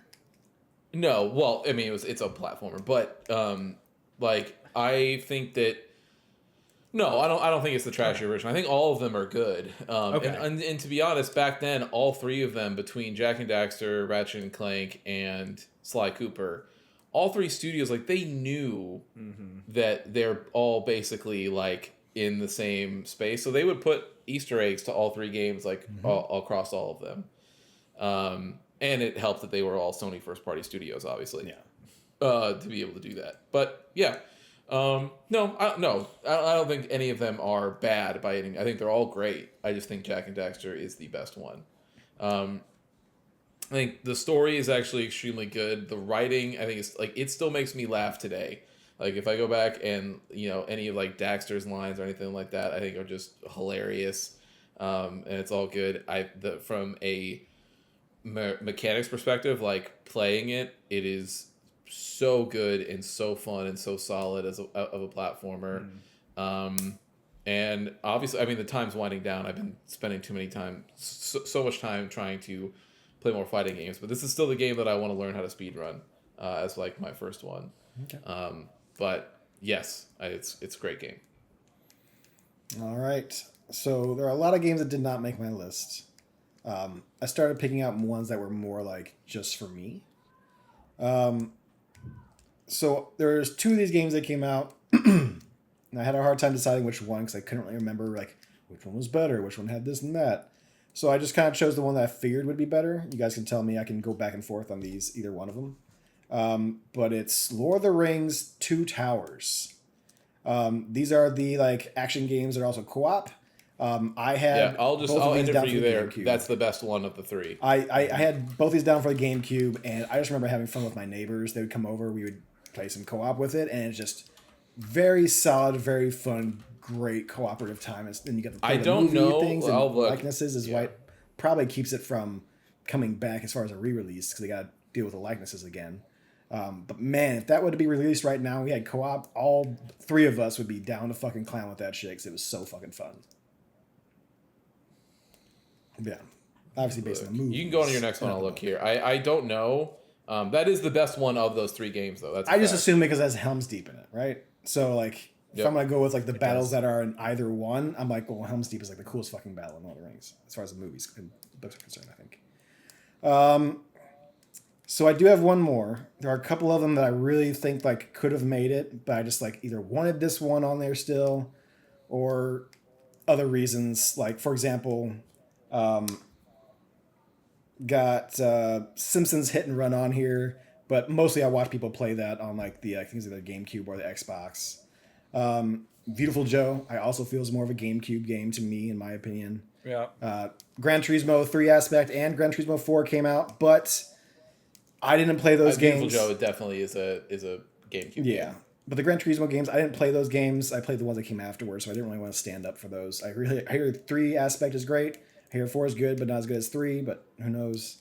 No, well, I mean, it's a platformer, but like I think that no, I don't think it's the trashier version. I think all of them are good. Okay. And to be honest, back then, all 3 of them, between Jack and Daxter, Ratchet and Clank, and Sly Cooper, all 3 studios, like, they knew that they're all basically like in the same space, so they would put Easter eggs to all 3 games, like all across all of them. And it helped that they were all Sony first-party studios, obviously. Yeah. To be able to do that, but yeah, I don't think any of them are bad by any. I think they're all great. I just think Jack and Daxter is the best one. I think the story is actually extremely good. The writing, I think, is like, it still makes me laugh today. Like, if I go back and any of like Daxter's lines or anything like that, I think are just hilarious. and it's all good. From a mechanics perspective, like playing it, it is so good and so fun and so solid as of a platformer. And obviously, I mean, the time's winding down. I've been spending so much time trying to play more fighting games, but this is still the game that I want to learn how to speedrun as like my first one. Okay. But yes, it's a great game. All right. So there are a lot of games that did not make my list. I started picking out ones that were more like just for me. So there's 2 of these games that came out, and I had a hard time deciding which one because I couldn't really remember like which one was better, which one had this and that. So I just kind of chose the one that I figured would be better. You guys can tell me. I can go back and forth on either one of them. But it's Lord of the Rings: Two Towers. These are the like action games that are also co-op. I had I'll end it for you there. GameCube. That's the best one of the 3. I had both these down for the GameCube, and I just remember having fun with my neighbors. They would come over, we would play some co-op with it, and it's just very solid, very fun, great cooperative time. And then you get to play the movie things and likenesses is what probably keeps it from coming back as far as a re-release because they got to deal with the likenesses again. But man, if that were to be released right now, we had co-op, all 3 of us would be down to fucking clown with that shit because it was so fucking fun. Yeah, obviously based on the movie. You can go on to your next one. I'll look here. I don't know. That is the best one of those 3 games, though. That's I just assume because it has Helm's Deep in it, right? So like, if I'm gonna go with like the battles does. that are in either one, I'm like, well, Helm's Deep is like the coolest fucking battle in Lord of the Rings as far as the movies and books are concerned, I think. So I do have one more. There are a couple of them that I really think like could have made it, but I just like either wanted this one on there still, or other reasons. Like for example. Got Simpsons Hit and Run on here, but mostly I watch people play that on like the I think it's either GameCube or the Xbox. Beautiful Joe, I also feel is more of a GameCube game to me, in my opinion. Yeah. Gran Turismo 3 aspect and Gran Turismo 4 came out, but I didn't play those games. Beautiful Joe definitely is a GameCube game. But the Gran Turismo games, I didn't play those games. I played the ones that came afterwards, so I didn't really want to stand up for those. I hear 3 aspect is great. I hear 4 is good, but not as good as 3, but who knows.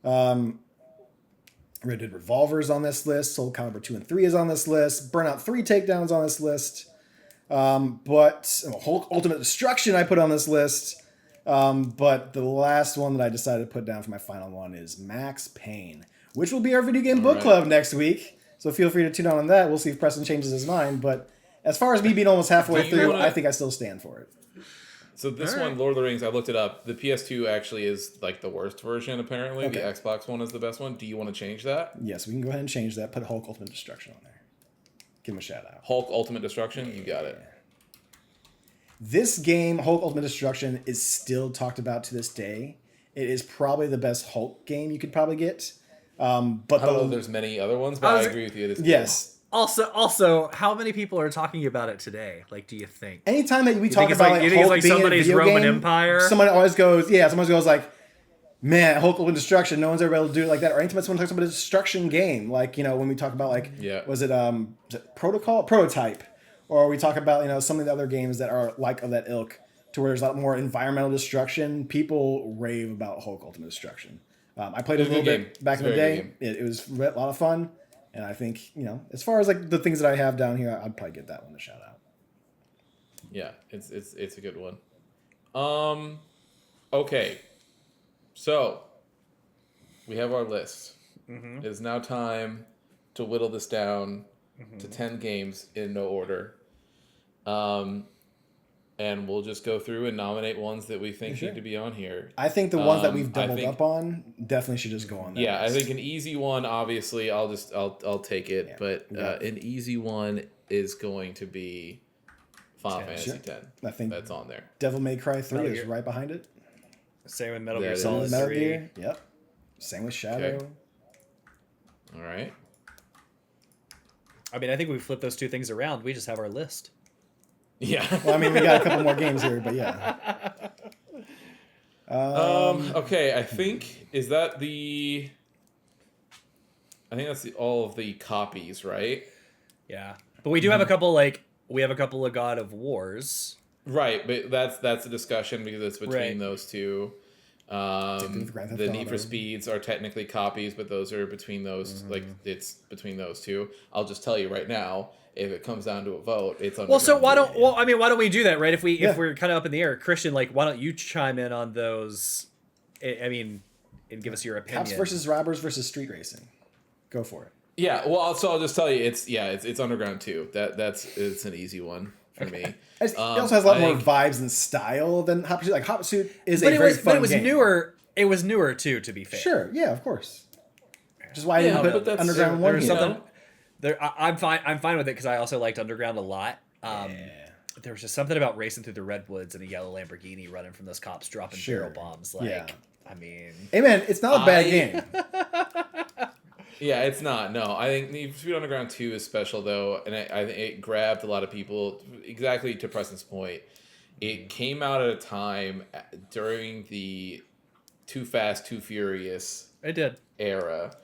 Red Dead Revolver is on this list. Soul Calibur 2 and 3 is on this list. Burnout 3 Takedowns on this list. But Hulk Ultimate Destruction I put on this list. But the last one that I decided to put down for my final one is Max Payne, which will be our video game book club next week. So feel free to tune in on that. We'll see if Preston changes his mind. But as far as me being almost halfway through, I think I still stand for it. So this one, Lord of the Rings, I looked it up. The PS2 actually is like the worst version, apparently. Okay. The Xbox one is the best one. Do you want to change that? Yes, we can go ahead and change that. Put Hulk Ultimate Destruction on there. Give him a shout out. Hulk Ultimate Destruction? You got it. This game, Hulk Ultimate Destruction, is still talked about to this day. It is probably the best Hulk game you could probably get. But I don't know if there's many other ones, but I agree with you. It is yes. Also, how many people are talking about it today? Like, do you think? Anytime that we talk about like Hulk being somebody's a video Roman game, Empire, someone always goes like, man, Hulk Ultimate Destruction, no one's ever able to do it like that. Or anytime someone talks about a destruction game, like, you know, when we talk about like, was it Prototype? Or we talk about, some of the other games that are like of that ilk, to where there's a lot more environmental destruction. People rave about Hulk Ultimate Destruction. I played it a little bit back in the day. It was a lot of fun. And I think, as far as like the things that I have down here, I'd probably get that one to shout out. Yeah, it's a good one. Okay. So, we have our list. Mm-hmm. It is now time to whittle this down to 10 games in no order. And we'll just go through and nominate ones that we think need to be on here. I think the ones that we've doubled up on definitely should just go on there. Yeah, list. I think an easy one, obviously, I'll take it. Yeah, but an easy one is going to be Final Fantasy X. I think that's on there. Devil May Cry 3 is right behind it. Same with Metal Gear Solid 3. Metal Gear, yep. Same with Shadow. Okay. All right. I mean, I think we flip those two things around. We just have our list. Yeah. Well, I mean, we got a couple more games here, but yeah. Okay, I think that's all of the copies, right? Yeah. But we do have a couple of God of Wars. Right, but that's a discussion because it's between Right. those two. with Grand Theft The Need Auto. for Speeds are technically copies, but those are between those. Like it's between those two. I'll just tell you right now, if it comes down to a vote, it's Well, so Underground 2. why don't we do that, right? If Yeah. we're kind of up in the air, Christian, like, why don't you chime in on those? I mean, and give us your opinion. Cops versus robbers versus street racing. Go for it. Yeah, well, I'll just tell you, it's Underground 2. It's an easy one for me. It also has a lot I more think- vibes and style than Hot Pursuit. Like Hot Pursuit is but a it very was fun but it was game. newer. It was newer too, to be fair. Sure, yeah, of course. Which is why I Yeah, didn't but put that's- Underground there One was here. something. I'm fine. I'm fine with it because I also liked Underground a lot. There was just something about racing through the redwoods in a yellow Lamborghini, running from those cops, dropping Sure. barrel bombs. Like, Yeah. I mean, Hey man, it's not a bad I- game. Yeah, it's not. No, I think Need for Speed Underground 2 is special though, and I think it grabbed a lot of people. Exactly to Preston's point, it came out at a time during the Too Fast, Too Furious it did. era,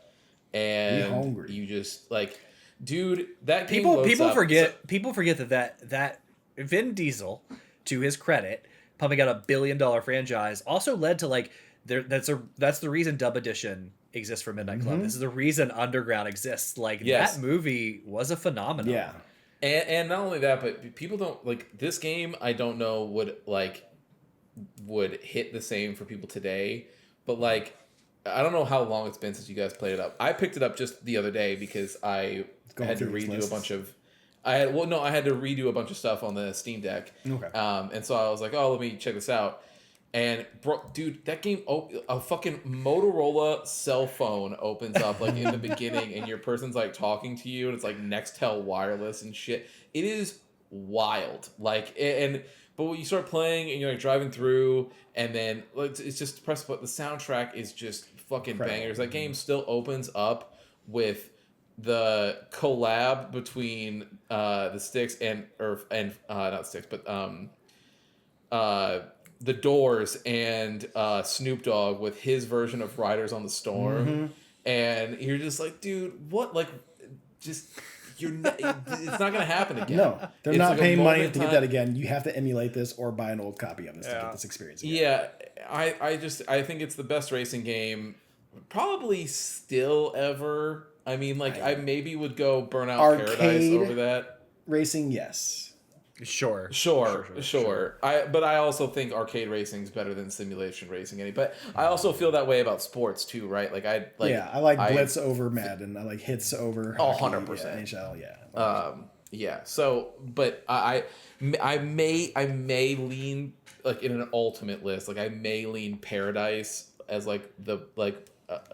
and hungry. you just like, dude, that game People loads up- people forget that Vin Diesel, to his credit, pumping out $1 billion franchise also led to like that's the reason Dub Edition exists for Midnight Club. This is the reason Underground exists. Like Yes. that movie was a phenomenon. Yeah. And not only that, but people don't like this game. I don't know would hit the same for people today, but like I don't know how long it's been since you guys played it up. I picked it up just the other day because I Going had to through these redo lists. a bunch of. I had to redo a bunch of stuff on the Steam Deck. Okay. And so I was like, oh, let me check this out. And bro, dude, that game, a fucking Motorola cell phone opens up like in the beginning, and your person's like talking to you, and it's like Nextel wireless and shit. It is wild. Like, but when you start playing and you're like driving through, and then like it's just press. But the soundtrack is just fucking Incredible. bangers. That game still opens up with the collab between the Sticks and not Sticks, but the Doors and Snoop Dogg with his version of Riders on the Storm, and you're just like, dude, what? Like, just it's not gonna happen again. No, they're It's not like a paying money moment to in get time. that again. You have to emulate this or buy an old copy of this to Yeah. get this experience again. Yeah, I think it's the best racing game, probably still ever. I mean, like I maybe would go Burnout Paradise Arcade. over that. Racing, yes. Sure. Sure. But I also think arcade racing is better than simulation racing. But I also feel that way about sports too, right? Like I like Blitz over Madden. I like hits over Oh, hockey, 100%. yeah, NHL, yeah. Yeah. So, but I may lean like in an ultimate list. Like I may lean Paradise as like the like.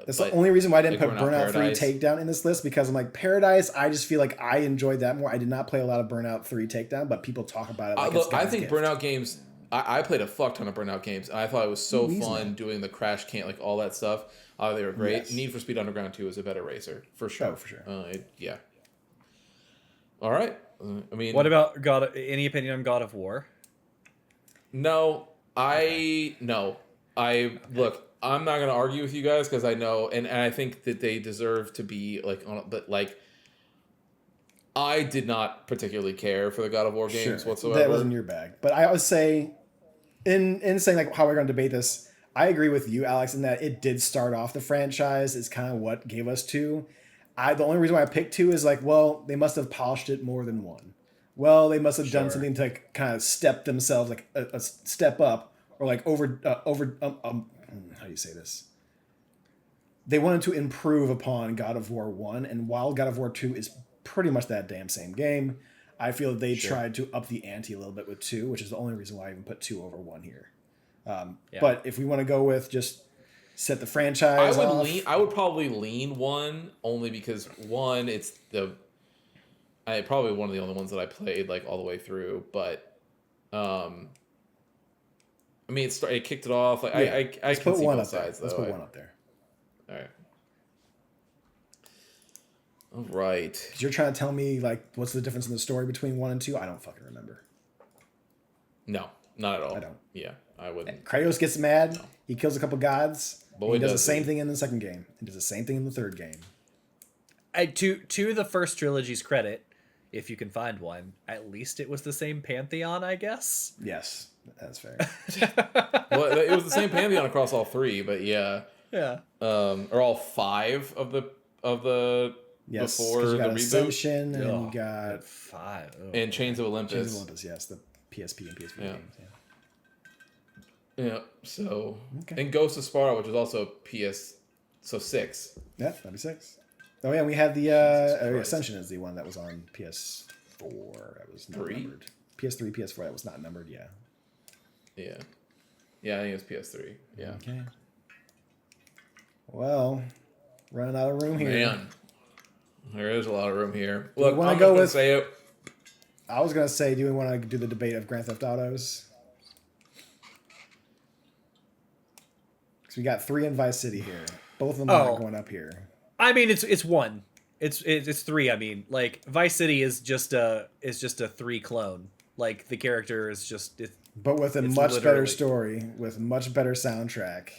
That's but, the only reason why I didn't like, put Burnout Burnout 3 Paradise. Takedown in this list, because I'm like, Paradise, I just feel like I enjoyed that more. I did not play a lot of Burnout 3 Takedown, but people talk about it like it's Look, I God's think gift. Burnout games. I played a fuck ton of Burnout games, and I thought it was so Easy. fun doing the crash can, like all that stuff. They were great. Yes. Need for Speed Underground 2 is a better racer for sure. Oh, for sure. Yeah. All right. I mean, What about God? Any opinion on God of War? No, look. I'm not gonna argue with you guys because I know, and I think that they deserve to be like on. But like, I did not particularly care for the God of War games whatsoever. That wasn't your bag. But I would say, in saying like how we're going to debate this, I agree with you, Alex, in that it did start off the franchise. It's kind of what gave us 2. The only reason why I picked 2 is like, well, they must have polished it more than 1. Well, they must have done something to like, kind of step themselves, like a step up, or like how do you say this? They wanted to improve upon God of War 1, and while God of War 2 is pretty much that damn same game, I feel that they tried to up the ante a little bit with 2, which is the only reason why I even put 2 over 1 here. But if we want to go with just set the franchise off, I would probably lean 1 only because 1, it's probably one of the only ones that I played like all the way through, but I mean, it kicked it off. Like I let's can put see 1 both up there. sides though. Let's put 1 up there. All right. All right. 'Cause you're trying to tell me like what's the difference in the story between 1 and 2? I don't fucking remember. No, not at all. I don't. Yeah, I wouldn't. Kratos gets mad. He kills a couple gods. Boy, he does the does same he. thing in the second game. He does the same thing in the third game. To the first trilogy's credit, if you can find one. At least it was the same pantheon, I guess. Yes, that's fair. Well, it was the same pantheon across all three, but yeah. Yeah. Or all five of the Yes, before 'cause the you got reboot Ascension, and Oh, you got 5. Oh. and Chains of Olympus. Chains of Olympus. Yes, the PSP and PSP Yeah. games. Yeah. Yeah. So Okay. and Ghost of Sparta, which is also PS. So 6. Yeah, that'd be 6. Oh yeah, we had the Christ. Ascension is the one that was on PS4. That was not 3? numbered. PS3, PS4. That was not numbered. Yeah. Yeah. Yeah, I think it was PS3. Yeah. Okay. Well, running out of room here. Man, there is a lot of room here. we Look, wanna I'm go just gonna with- say it. I was gonna say, do we want to do the debate of Grand Theft Autos? Because we got 3 in Vice City here. Both of them are not going up here. I mean, it's 1. It's 3. I mean, like Vice City is just a 3 clone. Like the character is just But with a It's much better literally- story, with much better soundtrack.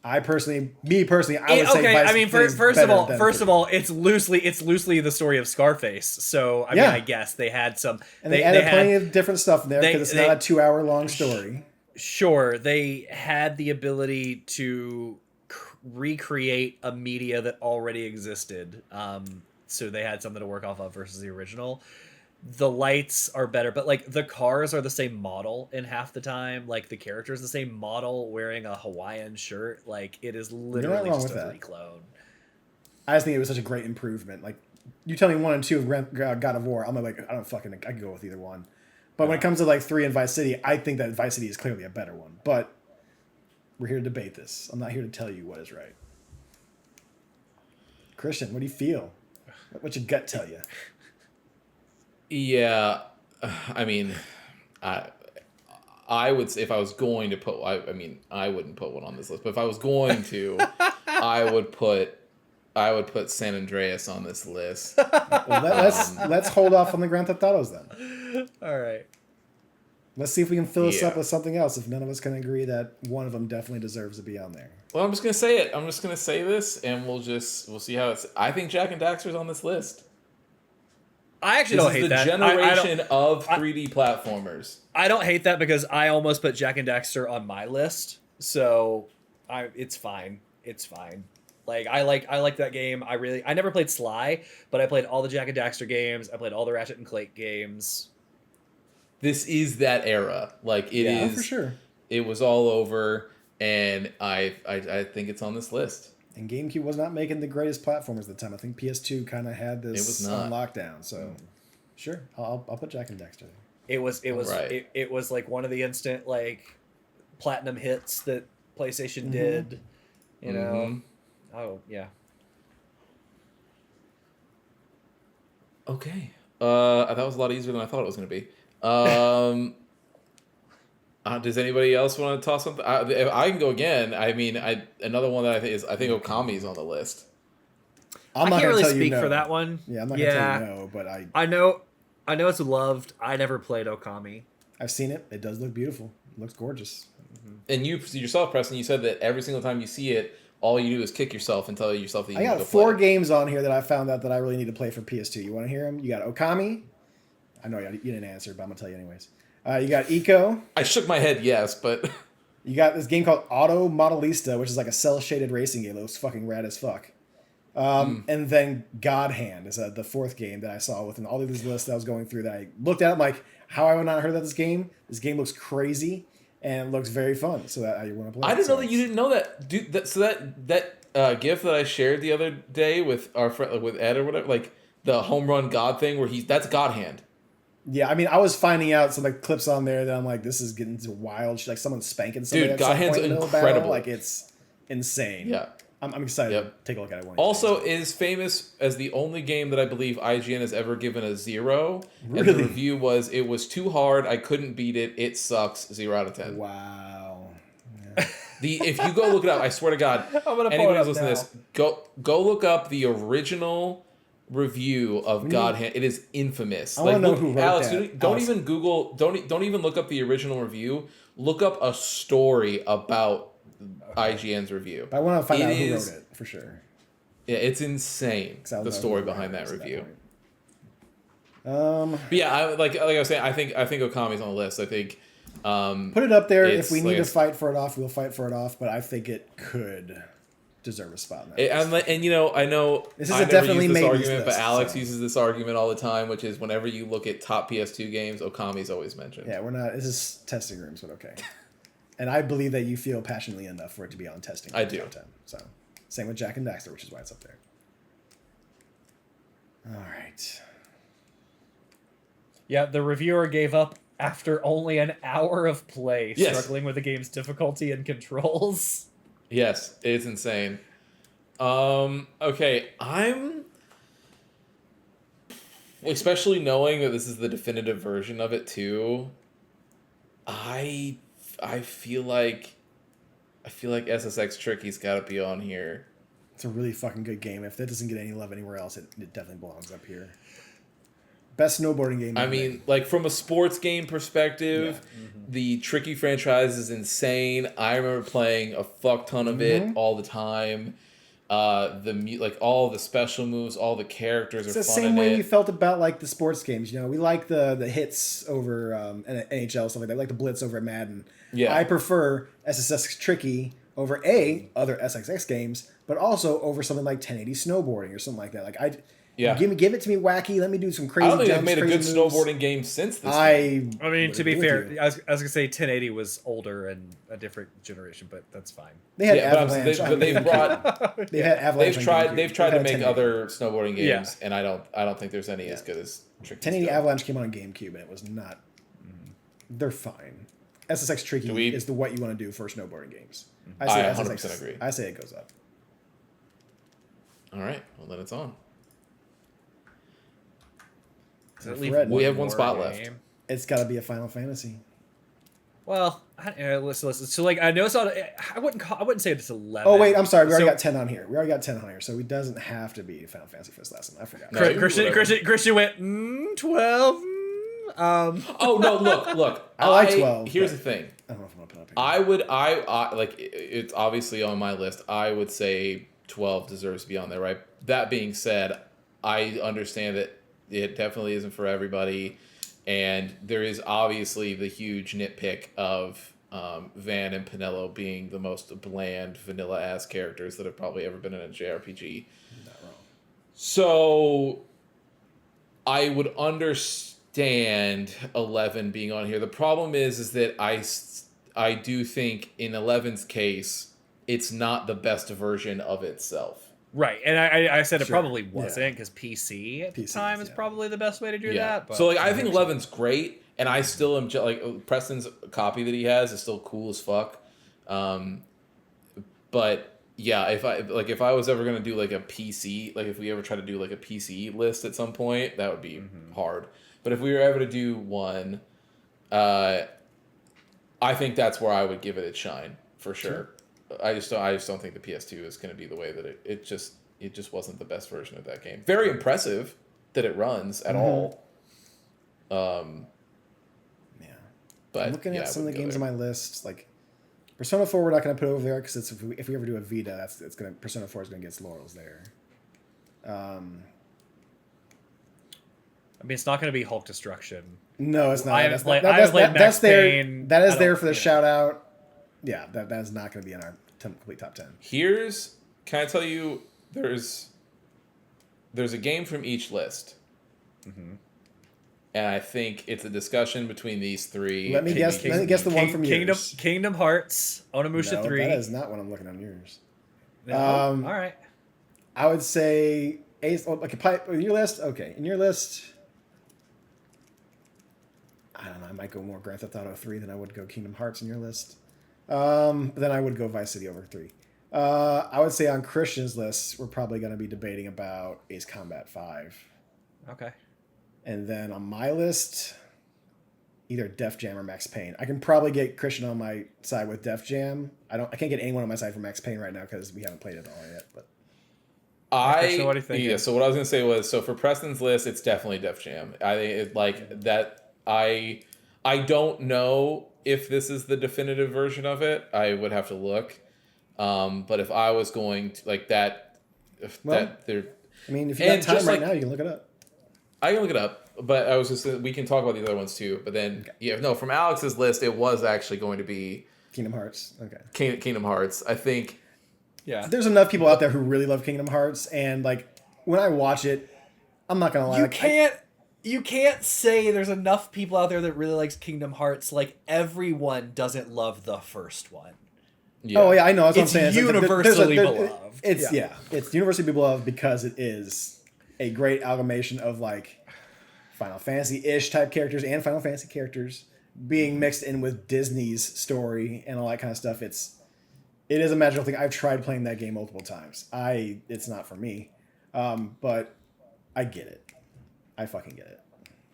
I would say Vice I mean, City is first better of than all, it's loosely the story of Scarface. So I mean, Yeah. I guess they had some. And they added had, plenty of different stuff in there they- because it's they- not a 2-hour-long story. Sure, they had the ability to recreate a media that already existed. So they had something to work off of versus the original. The lights are better, but like the cars are the same model in half the time. Like the character is the same model wearing a Hawaiian shirt. Like it is literally wrong just with a that. 3 clone. I just think it was such a great improvement. Like, you tell me 1 and 2 of God of War, I'm like, I can go with either one. But when it comes to like 3 in Vice City, I think that Vice City is clearly a better one. But we're here to debate this. I'm not here to tell you what is right. Christian, what do you feel? What's your gut tell you? Yeah, I mean, I would say if I was going to put, I mean, I wouldn't put one on this list, but if I was going to, I would put San Andreas on this list. Well, let's hold off on the Grand Theft Autos then. All right. Let's see if we can fill this up Yeah. with something else. If none of us can agree that one of them definitely deserves to be on there. Well, I'm just gonna say it. I'm just gonna say this, and we'll see how it's. I think Jack and Daxter's on this list. I actually This don't is hate the that. generation of 3D platformers. I don't hate that because I almost put Jack and Daxter on my list. So it's fine. It's fine. Like I like that game. I never played Sly, but I played all the Jack and Daxter games. I played all the Ratchet and Clank games. This is that era. Like it is. Yeah, for sure. It was all over, and I think it's on this list. And GameCube was not making the greatest platformers at the time. I think PS2 kind of had this It was not. on lockdown. So, sure, I'll put Jack and Dexter. It was Right. it was like one of the instant like platinum hits that PlayStation did. You know. Mhm. Oh yeah. Okay. That was a lot easier than I thought it was going to be. Does anybody else want to toss something? If I can go again. I mean, another one that I think Okami's on the list. I'm I not can't gonna really tell you speak no. for that one. Yeah, I'm not gonna tell you no, but I know it's loved. I never played Okami. I've seen it. It does look beautiful. It looks gorgeous. And you yourself, Preston, you said that every single time you see it, all you do is kick yourself and tell yourself that you I need got to 4 play. games on here that I found out that I really need to play for PS2. You want to hear them? You got Okami. I know you didn't answer, but I'm gonna tell you anyways. You got Eco. I shook my head yes, but You got this game called Auto Modelista, which is like a cell-shaded racing game. It looks fucking rad as fuck. And then God Hand is the 4th game that I saw within all of these lists that I was going through that I looked at. I'm like, how I would not have heard about this game? This game looks crazy and looks very fun. So that I want to play. I didn't know So that you didn't know that, dude. That GIF that I shared the other day with our friend, with Ed or whatever, like the home run God thing, where that's God Hand. Yeah, I mean, I was finding out some like clips on there that I'm like, this is getting to wild shit. Like someone's spanking somebody. Dude, at some God Hand's point in the middle of battle. incredible. Like it's insane. Yeah. I'm excited Yep. to take a look at it. One of these Also, days. is famous as the only game that I believe IGN has ever given a 0. And the Really? review was, it was too hard, I couldn't beat it, it sucks, 0 out of 10. Wow. Yeah. If you go look it up, I swear to God, I'm gonna pull anybody it who's up listening to this, go look up the original review of God Hand. It is infamous. I wanna know who wrote Alex, that. don't Alex. even Google. Don't even look up the original review. Look up a story about IGN's review. I want to find It out who is- wrote it for sure. Yeah, it's insane. 'Cause I'll The know story who behind wrote that it at review. point. Um, But yeah, like I was saying, I think Okami's on the list. I think put it up there. If it's we need like to fight for it off, we'll fight for it off. But I think it could deserve a spot in that. and you know, I know This is I a never definitely use this maybes argument, list, but Alex so. uses this argument all the time, which is whenever you look at top PS2 games, Okami's always mentioned. Yeah, we're not. This is testing rooms, but okay. And I believe that you feel passionately enough for it to be on testing. I do. Top 10. So same with Jack and Daxter, which is why it's up there. All right. Yeah, the reviewer gave up after only an hour of play, Yes. struggling with the game's difficulty and controls. Yes, it's insane. Okay, I'm especially knowing that this is the definitive version of it too. I feel like SSX Tricky's got to be on here. It's a really fucking good game. If that doesn't get any love anywhere else, it definitely belongs up here. Best snowboarding game. I mean, like from a sports game perspective, the Tricky franchise is insane. I remember playing a fuck ton of it all the time. Like all the special moves, all the characters it's are the fun same in way we it. felt about like the sports games. You know, we like the hits over NHL, stuff like that. We like the blitz over Madden. Yeah. I prefer SSX Tricky over other SXX games, but also over something like 1080 snowboarding or something like that. Like give it to me wacky. Let me do some crazy. I don't think they've jumps, made a good crazy moves. snowboarding game since this. I mean, to would be agree fair, with you. I was gonna say 1080 was older and a different generation, but that's fine. They had Yeah, but Avalanche. they've brought They've had Avalanche. they've on tried GameCube. to had make 1080. other snowboarding games, Yeah. and I don't think there's any as good as Tricky. 1080 still. Avalanche came out on GameCube, and it was not. They're fine. SSX Tricky is the what you want to do for snowboarding games. I say 100% agree. I say it goes up. All right, well then it's on. Does it leave We have one more spot left. game? It's got to be a Final Fantasy. Well, listen. So, like, I know it's not. I wouldn't say it's 11. Oh wait, I'm sorry. We already So- got 10 on here. So it doesn't have to be Final Fantasy for this last one. I forgot. No, Christian went 12. Oh no! Look. I like 12, Here's but- the thing. I don't know if I'm gonna put it up here. I like it's obviously on my list. I would say 12 deserves to be on there, right? That being said, I understand that it definitely isn't for everybody, and there is obviously the huge nitpick of Van and Pinello being the most bland, vanilla ass characters that have probably ever been in a JRPG. Not wrong. So I would understand 11 being on here. The problem is that I do think in 11's case, it's not the best version of itself. Right, and I said it Sure. probably wasn't because PC at the PC, time is yeah. probly the best way to do that. But So like I think 11's great, and I still am like Preston's copy that he has is still cool as fuck. But yeah, if I was ever gonna do like a PC, like if we ever try to do like a PC list at some point, that would be hard. But if we were ever to do one, I think that's where I would give it its shine for sure. I just don't think the PS2 is going to be the way that it just wasn't the best version of that game. Very impressive that it runs at all. Yeah. But I'm looking yeah, at I some of the wouldn't go games there. on my list. Like Persona 4, we're not going to put over there because if we ever do a Vita, Persona 4 is going to get its laurels there. I mean, it's not going to be Hulk Destruction. No, it's not. I haven't That's played- not- I haven't played that's Max there. Payne. That is I there don't- for the yeah. shout out. Yeah, that is not going to be in our complete top 10. Can I tell you? There's a game from each list, and I think it's a discussion between these three. Let me guess the one from yours. Kingdom Hearts, Onimusha No, 3. that is not what I'm looking on yours. No? All right. I would say Ace. Okay, in your list. Okay, in your list. I don't know. I might go more Grand Theft Auto 3 than I would go Kingdom Hearts in your list. But then I would go Vice City over 3. I would say on Christian's list, we're probably going to be debating about Ace Combat 5. Okay. And then on my list, either Def Jam or Max Payne. I can probably get Christian on my side with Def Jam. I can't get anyone on my side for Max Payne right now because we haven't played it all yet. But Christian, what do you think? Yeah. So what I was gonna say was, so for Preston's list, it's definitely Def Jam. I think it, like that. I don't know if this is the definitive version of it. I would have to look. But if I was going to like that, Well, that there. I mean, if you got And time just right like- now, you can look it up. I can look it up, but I was just we can talk about the other ones too. But then from Alex's list, it was actually going to be Kingdom Hearts. Okay. Kingdom Hearts. I think. Yeah. There's enough people out there who really love Kingdom Hearts, and like when I watch it, I'm not gonna lie. You can't say there's enough people out there that really likes Kingdom Hearts. Like, everyone doesn't love the first one. Yeah. Oh yeah, I know. That's what I'm saying. It's universally beloved. It's universally beloved because it is a great amalgamation of like Final Fantasy-ish type characters and Final Fantasy characters being mixed in with Disney's story and all that kind of stuff. It is a magical thing. I've tried playing that game multiple times. It's not for me, but I get it. I fucking get it.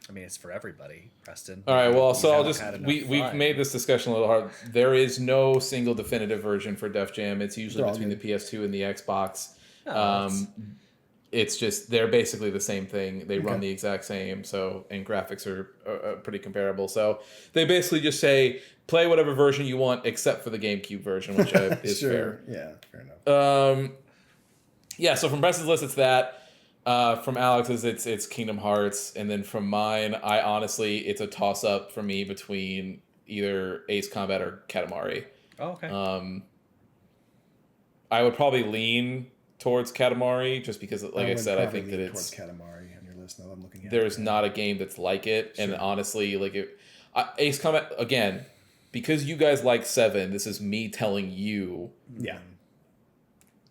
I mean, it's for everybody, Preston. All right, well, so we've made this discussion a little hard. There is no single definitive version for Def Jam. It's usually between the PS2 and the Xbox. It's just they're basically the same thing. They run the exact same, and graphics are pretty comparable. So they basically just say play whatever version you want except for the GameCube version, which is fair. Yeah, fair enough. So from Preston's list, it's that. From Alex's, it's Kingdom Hearts, and then from mine, it's a toss up for me between either Ace Combat or Katamari. Oh, okay. I would probably lean towards Katamari just because, like I said, I think that it's towards Katamari on your list. Now I'm looking at there's not a game that's like it, and honestly, Ace Combat again, because you guys like 7. This is me telling you. Yeah.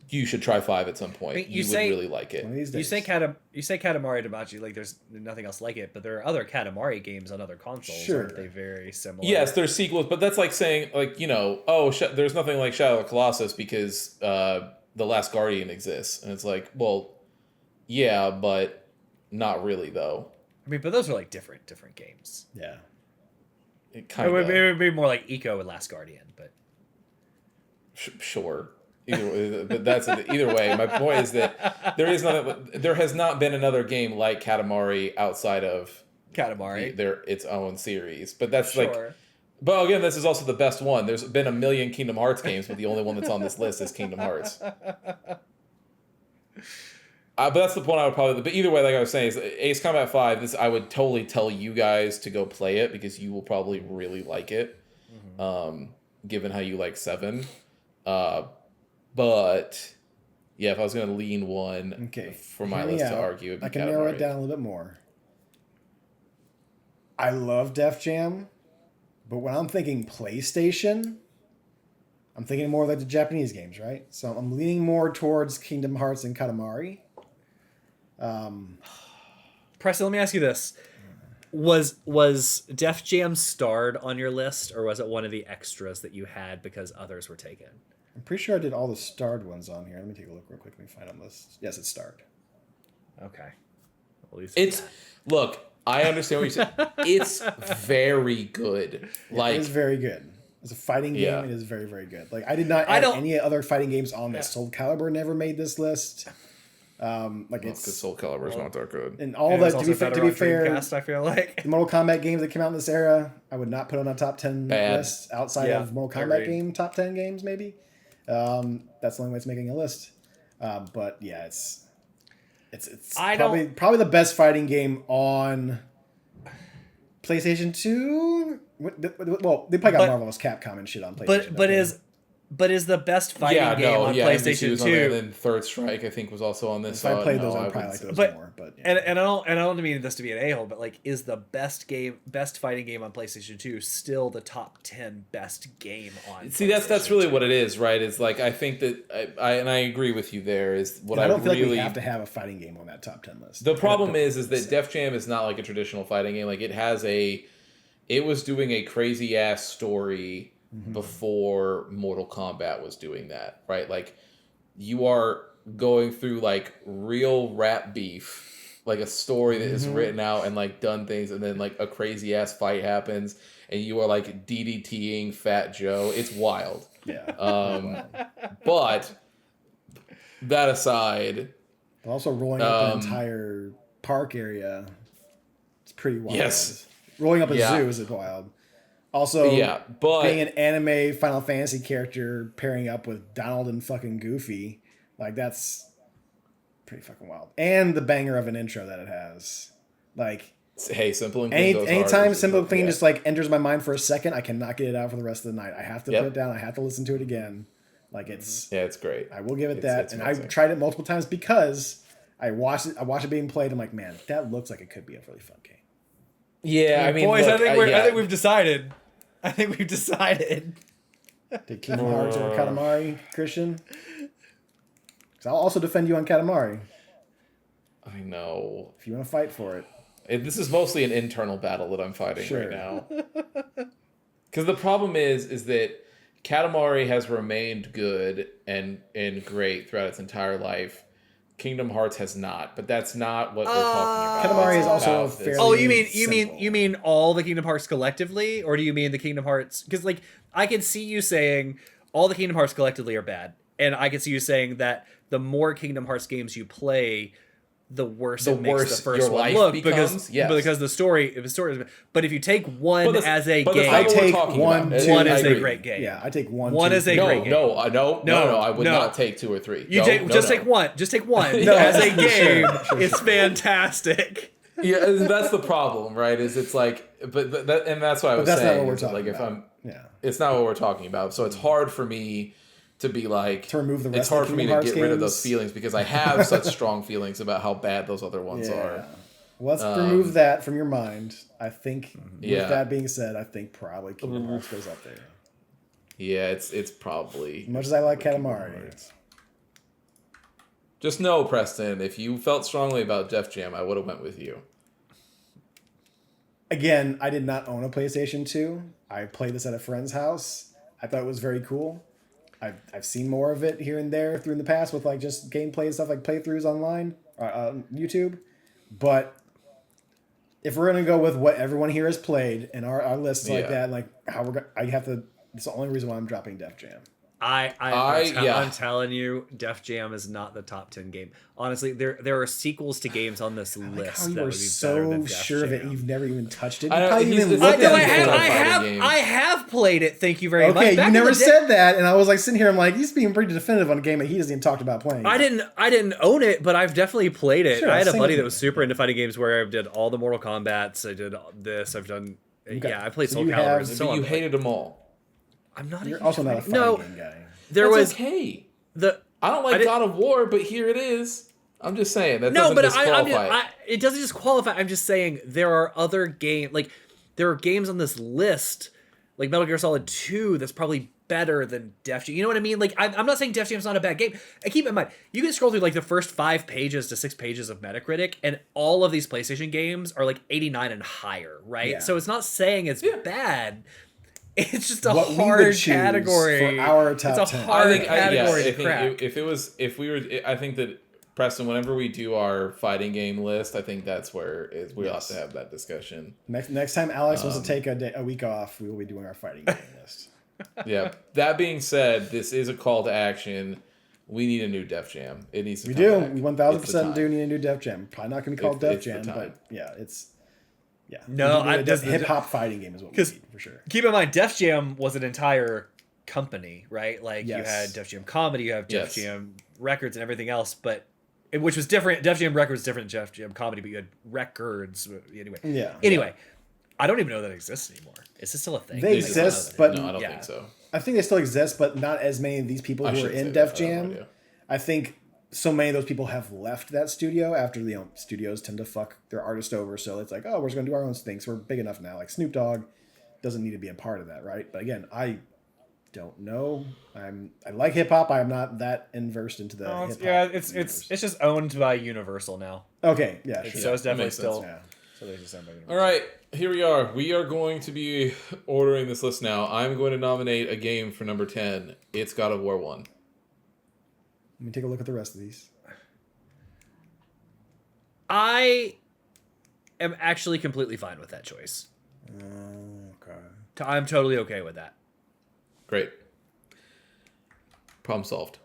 You should try 5 at some point. I mean, you would really like it. You say Katamari Damacy, like there's nothing else like it, but there are other Katamari games on other consoles. Aren't they very similar? Yes, there's sequels, but that's like saying, there's nothing like Shadow of the Colossus because The Last Guardian exists. And it's like, well, yeah, but not really, though. I mean, but those are like different games. Yeah. It would be more like Eco and Last Guardian, but... Sure. Either way. My point is that there has not been another game like Katamari outside of Katamari, its own series. But that's but again, this is also the best one. There's been a million Kingdom Hearts games, but the only one that's on this list is Kingdom Hearts. But that's the point I would probably. But either way, like I was saying, is Ace Combat 5. This I would totally tell you guys to go play it because you will probably really like it, given how you like 7. But yeah, if I was going to lean one for my list to argue, it'd be I can narrow it down a little bit more. I love Def Jam, but when I'm thinking PlayStation, I'm thinking more like the Japanese games, right? So I'm leaning more towards Kingdom Hearts and Katamari. Preston, let me ask you this. Was Def Jam starred on your list, or was it one of the extras that you had because others were taken? I'm pretty sure I did all the starred ones on here. Let me take a look real quick. Let me find on this. Yes, it's starred. Okay. Look, I understand what you said. It's very good. It is very good. As a fighting game, it is very, very good. Like I did not add any other fighting games on this. Soul Calibur never made this list. Because Soul Calibur is not that good. And all that to be fair, Dreamcast, I feel like the Mortal Kombat games that came out in this era, I would not put on a top 10 list outside of Mortal Kombat game top 10 games maybe. That's the only way it's making a list. But yeah, it's probably the best fighting game on PlayStation 2. Well, they probably got Marvel's Capcom and shit on PlayStation. But is the best fighting game on PlayStation 2? And then Third Strike, I think, was also on this. If I played those, I'd probably like those more. But and I don't mean this to be an a-hole, but like, is the best fighting game on PlayStation 2 still the top 10 best game on? See, that's really what it is, right? It's like I think that I agree with you there. Is what I don't feel like we have to have a fighting game on that top 10 list. The problem is that Def Jam is not like a traditional fighting game. Like it was doing a crazy ass story. Before Mortal Kombat was doing that, right? Like, you are going through, like, real rap beef, like a story that is written out and, like, done things, and then, like, a crazy-ass fight happens, and you are, like, DDTing Fat Joe. It's wild. Yeah. But, that aside... But also rolling up an entire park area, it's pretty wild. Yes. Rolling up a zoo is wild. Also, but being an anime Final Fantasy character pairing up with Donald and fucking Goofy, like that's pretty fucking wild. And the banger of an intro that it has. Like, Hey, Simple and Clean goes hard anytime is Simple and Clean yeah. just like enters my mind for a second, I cannot get it out for the rest of the night. I have to Yep. put it down. I have to listen to it again. Like it's Yeah, it's great. I will give it It's that. And amazing. I've tried it multiple times because I watched it being played. I'm like, man, that looks like it could be a really fun game. Yeah, I mean, boys, look, I think we've decided. I think we've decided. Did Kingdom Hearts or Katamari, Christian? Because I'll also defend you on Katamari I know. if you want to fight for it. This is mostly an internal battle that I'm fighting Sure. right now. Because the problem is that Katamari has remained good and great throughout its entire life. Kingdom Hearts has not, but that's not what we're talking about. Katamari It's is also about this. fairly Oh, you simple. mean all the Kingdom Hearts collectively, or do you mean the Kingdom Hearts? Because like I can see you saying all the Kingdom Hearts collectively are bad, and I can see you saying that the more Kingdom Hearts games you play, the worse it makes the first your one life look becomes, yes. because the story is. But if you take one But as a but that's game, not what we're take talking one, about. two, one I is a agree. great game. Yeah, I take one. One two, is a three. great game. No, I would No. not take 2 or 3. You No, take no, just no. take one. Just take one. No. As a Sure, game, sure, it's fantastic. Yeah, and that's the problem, right? Is it's like, but that, and that's what I was that's not saying. what we're is that, talking like, about. if I'm, Yeah. it's not what we're talking about. So it's hard for me to be like, To remove the rest it's hard of the for me Kingdom to Hearts get rid of those games. feelings because I have such strong feelings about how bad those other ones are. Let's remove that from your mind. I think, Yeah. with that being said, I think probably Kingdom Hearts goes up there. Yeah, it's probably. As much as I like Kingdom Katamari, Hearts. Just know, Preston, if you felt strongly about Def Jam, I would have went with you. again, I did not own a PlayStation 2. I played this at a friend's house. I thought it was very cool. I've seen more of it here and there through in the past with like just gameplay and stuff like playthroughs online, YouTube. But if we're gonna go with what everyone here has played and our lists like Yeah. that, like how we're gonna, I have to. It's the only reason why I'm dropping Def Jam. I'm telling you, Def Jam is not the top 10 game. Honestly, there are sequels to games on this I like list how you that are would be better than so Def sure that Jam. you've never even touched it. I You know, probably he's- even it's looked like at a it full before. fighting game. I have played it. Thank you very much. Okay, Back you in never the day- said that, and I was like sitting here. I'm like, he's being pretty definitive on a game that he hasn't even talked about playing. I didn't own it, but I've definitely played it. Sure, I had a same buddy with that me. was super into fighting games where I did all the Mortal Kombats. I did this. I've done. Okay. Yeah, I played So Soul you Calibur. have- and But so on. you hated them all. I'm not. You're huge also not a fighting- fighting No, game guy. there That's was okay. the. I don't I like didn't- God of War, but here it is. I'm just saying that No, doesn't but disqualify it. it doesn't just qualify. I'm just saying there are other games, like there are games on this list, like Metal Gear Solid 2, that's probably better than Def Jam. You know what I mean? Like I'm not saying Def Jam's not a bad game. And keep in mind, you can scroll through like the first 5 pages to 6 pages of Metacritic, and all of these PlayStation games are like 89 and higher, right? Yeah. So it's not saying it's bad. It's just a What we would hard choose category for our top It's a 10. hard I category to think crack. if we were, I think that Preston, whenever we do our fighting game list, I think that's where we ought to have that discussion. Next time Alex wants to take a week off, we will be doing our fighting game list. Yeah. That being said, this is a call to action. We need a new Def Jam. It needs to. We come do. back. We It's the 1000% time. do need a new Def Jam. Probably not going to be called It's Def the Jam, time. but yeah, it's No, hip hop fighting game is what we 'cause- need for sure. Keep in mind, Def Jam was an entire company, right? Like you Yes. had Def Jam Comedy, you have Def Yes. Jam Records, and everything else. But which was different. Def Jam Records different than Def Jam Comedy, but you had records anyway. Yeah. Anyway, I don't even know that exists anymore. Is this still a thing? They I don't exist, know. but No, I don't yeah. think so. I think they still exist, but not as many of these people I who are shouldn't say in that. Def I have no Jam. idea. I think so many of those people have left that studio after studios tend to fuck their artist over. So it's like, oh, we're just gonna do our own thing. So we're big enough now. Like Snoop Dogg doesn't need to be a part of that, right? But again, I don't know. I like hip hop. I am not that inversed into the No, hip it's, hop. yeah, it's just owned by Universal now. Okay, yeah, So sure. it's that definitely makes sense. still. Yeah. So there's just owned by Universal. All right, here we are. We are going to be ordering this list now. I'm going to nominate a game for number 10. It's God of War 1. Let me take a look at the rest of these. I am actually completely fine with that choice. Okay. I'm totally okay with that. Great. Problem solved.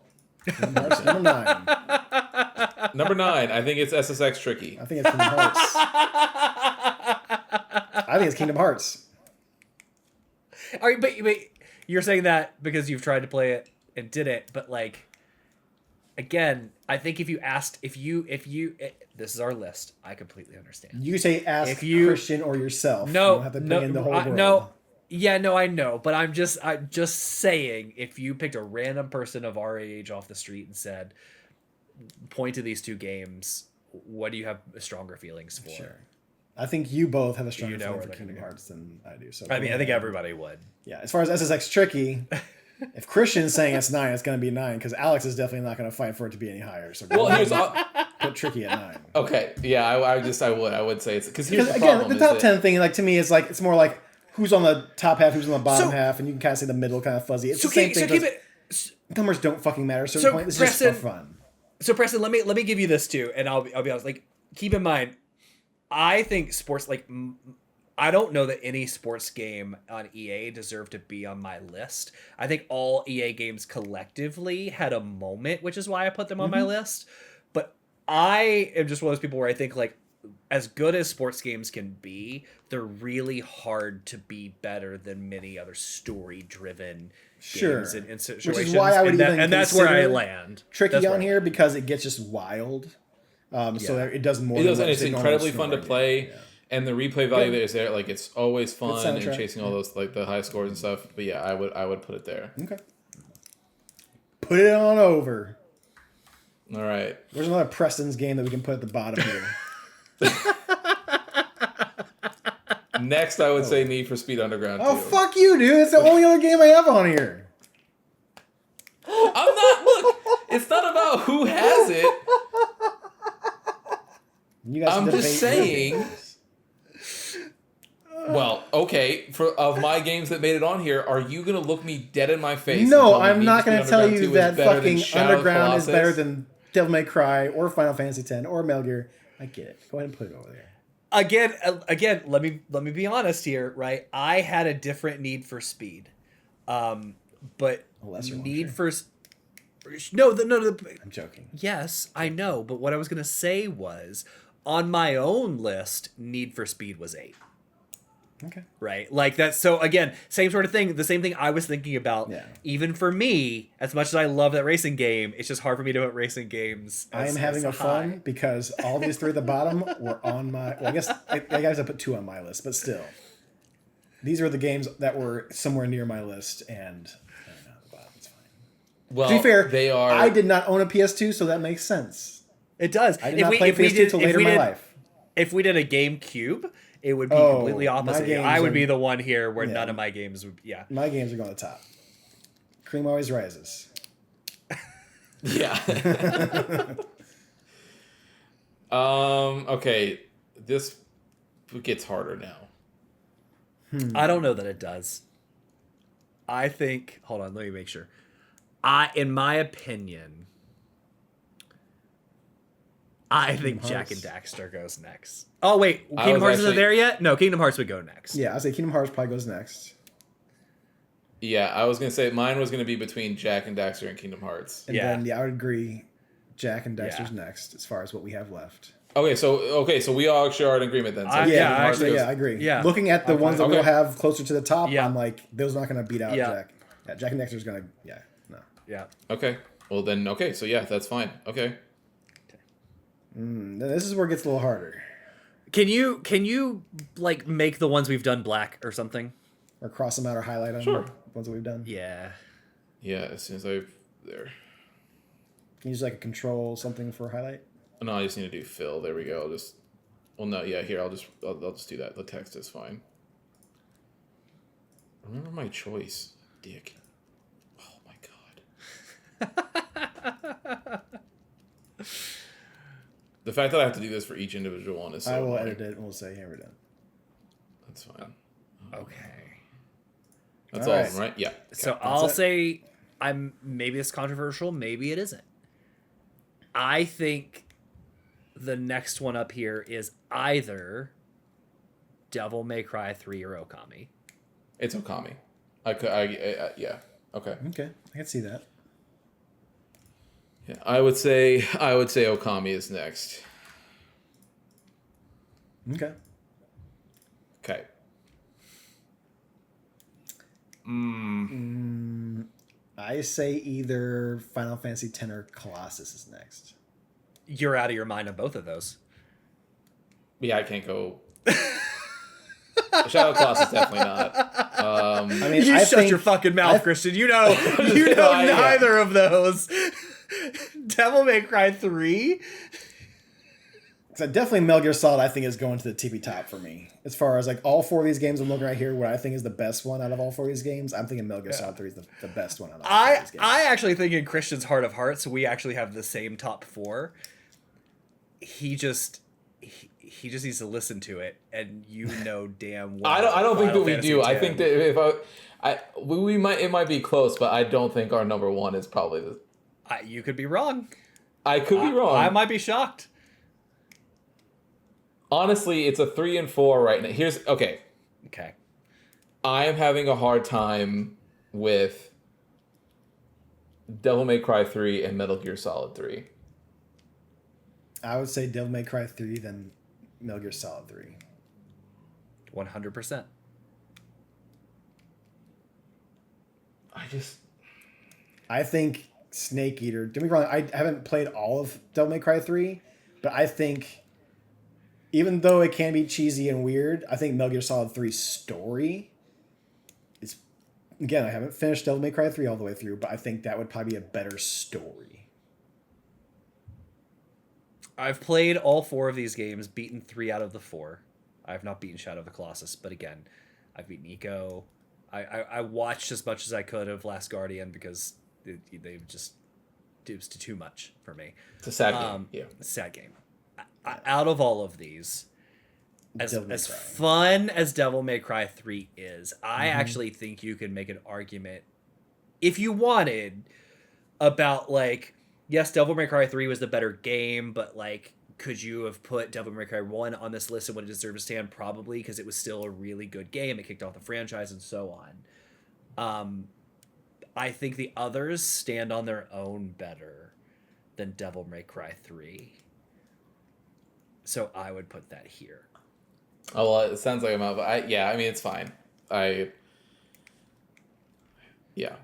Kingdom Hearts, number 9. Number 9, I think it's SSX Tricky. I think it's Kingdom Hearts. I think it's Kingdom Hearts. All right, but you're saying that because you've tried to play it and did it, but like, again, I think if you asked, this is our list. I completely understand. You say ask If you- Christian or yourself. You No, don't have to bring in the whole world. no. Yeah, no, I know, but I'm just saying, if you picked a random person of our age off the street and said, point to these two games, what do you have stronger feelings for? Sure. I think you both have a stronger You know feeling where for they're Kingdom gonna go. Hearts than I do. So I mean, I think everybody would. Yeah, as far as SSX Tricky, if Christian's saying it's 9, it's going to be 9 because Alex is definitely not going to fight for it to be any higher. So Well, here's put Tricky at 9. okay. Yeah, I would say it's because here's the again, problem. the top is that- 10 thing, like to me, is like it's more like who's on the top half, who's on the bottom half, and you can kind of see the middle kind of fuzzy. It's the same thing. keep it. Numbers don't fucking matter at a certain point. This is just for Preston- fun. So Preston, let me give you this too, and I'll be honest. Like, keep in mind, I think sports I don't know that any sports game on EA deserved to be on my list. I think all EA games collectively had a moment, which is why I put them on my list. But I am just one of those people where I think, like, as good as sports games can be, they're really hard to be better than many other story-driven games and situations. Which is why I would and that's where I consider land. Tricky That's where on I here land. because it gets just wild. So that it does more. It than does, what and it's a normal incredibly fun to game. play. Yeah. And the replay value Good. that is there, like it's always fun and soundtrack. chasing all those like the high scores and stuff. But yeah, I would put it there. Okay. Put it on over. All right. There's another Preston's game that we can put at the bottom here. Next, I would say Need for Speed Underground. Oh 2. fuck you, dude! It's the only other game I have on here. I'm not. Look, it's not about who has it. You guys I'm can just debate saying. games. Well, okay. For of my games that made it on here, are you gonna look me dead in my face? and No, tell me I'm Need not for going Speed to tell Underground you 2 that is better than fucking Shadow of the Underground is better Colossus? than Devil May Cry or Final Fantasy X or Metal Gear. I get it. Go ahead and put it over there. Again, let me be honest here, right? I had a different Need for Speed, but A lesser one, Need sure. for no. I'm joking. Yes, I know, but what I was gonna say was, on my own list, Need for Speed was 8. Okay. Right, like that's so. Again, same sort of thing. The same thing I was thinking about. Yeah. Even for me, as much as I love that racing game, it's just hard for me to put racing games. I am having a high. fun because all these three at the bottom were on my. Well, I guess I put 2 on my list, but still, these are the games that were somewhere near my list, and the bottom. It's fine. Well, To be fair, they are. I did not own a PS2, so that makes sense. It does. I did not play PS2 until later in my life. If we did a GameCube, it would be Oh, completely my opposite. games I would are- be the one here where Yeah. none of my games would. Yeah. My games are going to the top. Cream always rises. Yeah. Okay. This gets harder now. I don't know that it does. I think. Hold on, let me make sure. In my opinion, I think Jack and Daxter goes next. Oh wait, I Kingdom was Hearts isn't actually- there yet? No, Kingdom Hearts would go next. Yeah, I'd say Kingdom Hearts probably goes next. Yeah, I was gonna say mine was gonna be between Jack and Daxter and Kingdom Hearts. And Yeah. then, I would agree. Jack and Dexter's Yeah. next as far as what we have left. Okay, so we all actually are in agreement then. So Yeah, Kingdom I Hearts actually- goes- Yeah, I agree. Yeah. Looking at the I'm ones fine. that we'll Okay. have closer to the top, Yeah. I'm like, those are not going to beat out Yeah. Jack. Yeah, Jack and Dexter's going to, no. Yeah. Okay. Well then, okay. So yeah, that's fine. Okay. Then this is where it gets a little harder. Can you like make the ones we've done black or something? Or cross them out or highlight them. Sure. The ones that we've done. Yeah. Yeah. As soon as I there. Can you use like a control something for highlight? No, I just need to do fill. There we go. I'll just. Well, no. Yeah. Here, I'll just do that. The text is fine. Remember my choice, Dick. Oh my god. The fact that I have to do this for each individual one is so I will annoying. edit it and we'll say, here we're done. That's fine. Okay. That's All all right. of them, right? Yeah. So I'll it. say maybe it's controversial, maybe it isn't. I think the next one up here is either Devil May Cry 3 or Okami. It's Okami. Yeah. Okay. Okay, I can see that. Yeah. I would say Okami is next. Okay. Okay. I say either Final Fantasy X or Colossus is next. You're out of your mind on both of those. Yeah, I can't go. Shadow Colossus definitely not. I mean, You I shut think, your fucking mouth, Christian. You know Yeah. neither of those. Devil May Cry 3. So definitely Metal Gear Solid, I think, is going to the tippy top for me. As far as like all four of these games I'm looking right here, what I think is the best one out of all four of these games, I'm thinking Metal Gear Solid 3 is the best one out of all four of these games. I actually think in Christian's heart of hearts, we actually have the same top 4. He just needs to listen to it, and you know damn well. I don't think that Final we Fantasy do. X. I think that if we might, it might be close, but I don't think our number one is probably the. You could be wrong. I could be wrong. I might be shocked. Honestly, it's a 3 and 4 right now. Okay. I am having a hard time with Devil May Cry 3 and Metal Gear Solid 3. I would say Devil May Cry 3, then Metal Gear Solid 3. 100%. I think Snake Eater. Don't get me wrong. I haven't played all of Devil May Cry 3, but I think even though it can be cheesy and weird, I think Metal Gear Solid 3's story is. Again, I haven't finished Devil May Cry 3 all the way through, but I think that would probably be a better story. I've played all 4 of these games, beaten 3 out of the 4. I have not beaten Shadow of the Colossus, but again, I've beaten Eco. I watched as much as I could of Last Guardian because they just it was too much for me. It's a sad game. Yeah, sad game. Out of all of these, as Devil May Cry. fun as Devil May Cry 3 is, I actually think you can make an argument, if you wanted, about like, yes, Devil May Cry 3 was the better game, but like, could you have put Devil May Cry 1 on this list and would it deserve to stand? Probably, because it was still a really good game. It kicked off the franchise and so on. I think the others stand on their own better than Devil May Cry 3. So I would put that here. Oh, well, it sounds like I'm out, but I mean, it's fine. Yeah,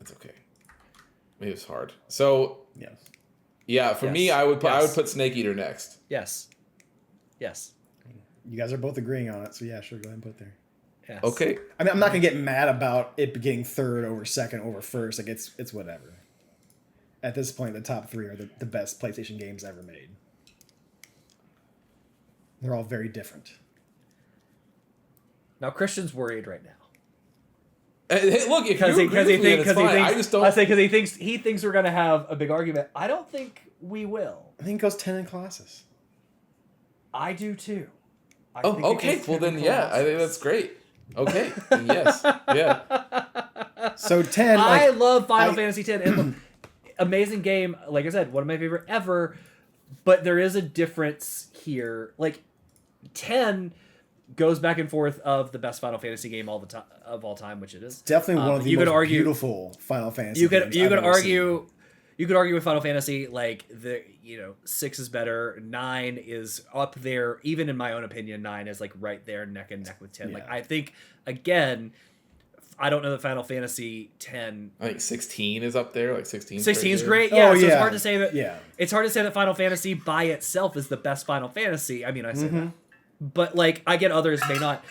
it's okay. It was hard. So, Yes. yeah, for me, I would put Snake Eater next. Yes. You guys are both agreeing on it, so yeah, sure, go ahead and put it there. Yes. Okay. I mean, I'm not gonna get mad about it getting third over second over first. Like it's whatever. At this point, the top 3 are the best PlayStation games ever made. They're all very different. Now Christian's worried right now. Hey, look, if you agree with me, because it's fine. I just don't. I say because he thinks we're gonna have a big argument. I don't think we will. I think it goes 10 in Colossus. I do too. I Oh, think it okay. goes Well, 10 then, yeah, I think Colossus. that's great. Okay. Then yes. Yeah. So 10. I Like, love Final Fantasy X. And look, amazing game. Like I said, one of my favorite ever. But there is a difference here. Like 10 goes back and forth of the best Final Fantasy game of all time, which it is. definitely one of the you could most argue- beautiful Final Fantasy You games could I've ever argue. seen. You could argue with Final Fantasy, like 6 is better, 9 is up there. Even in my own opinion, 9 is like right there, neck and neck with 10. Like Yeah. I think, again, I don't know that Final Fantasy 10. I think 16 is up there. Like 16. 16 is there. great, yeah. Oh, So it's yeah. hard to say that. Yeah. It's hard to say that Final Fantasy by itself is the best Final Fantasy. I mean, I say that, but like I get others may not.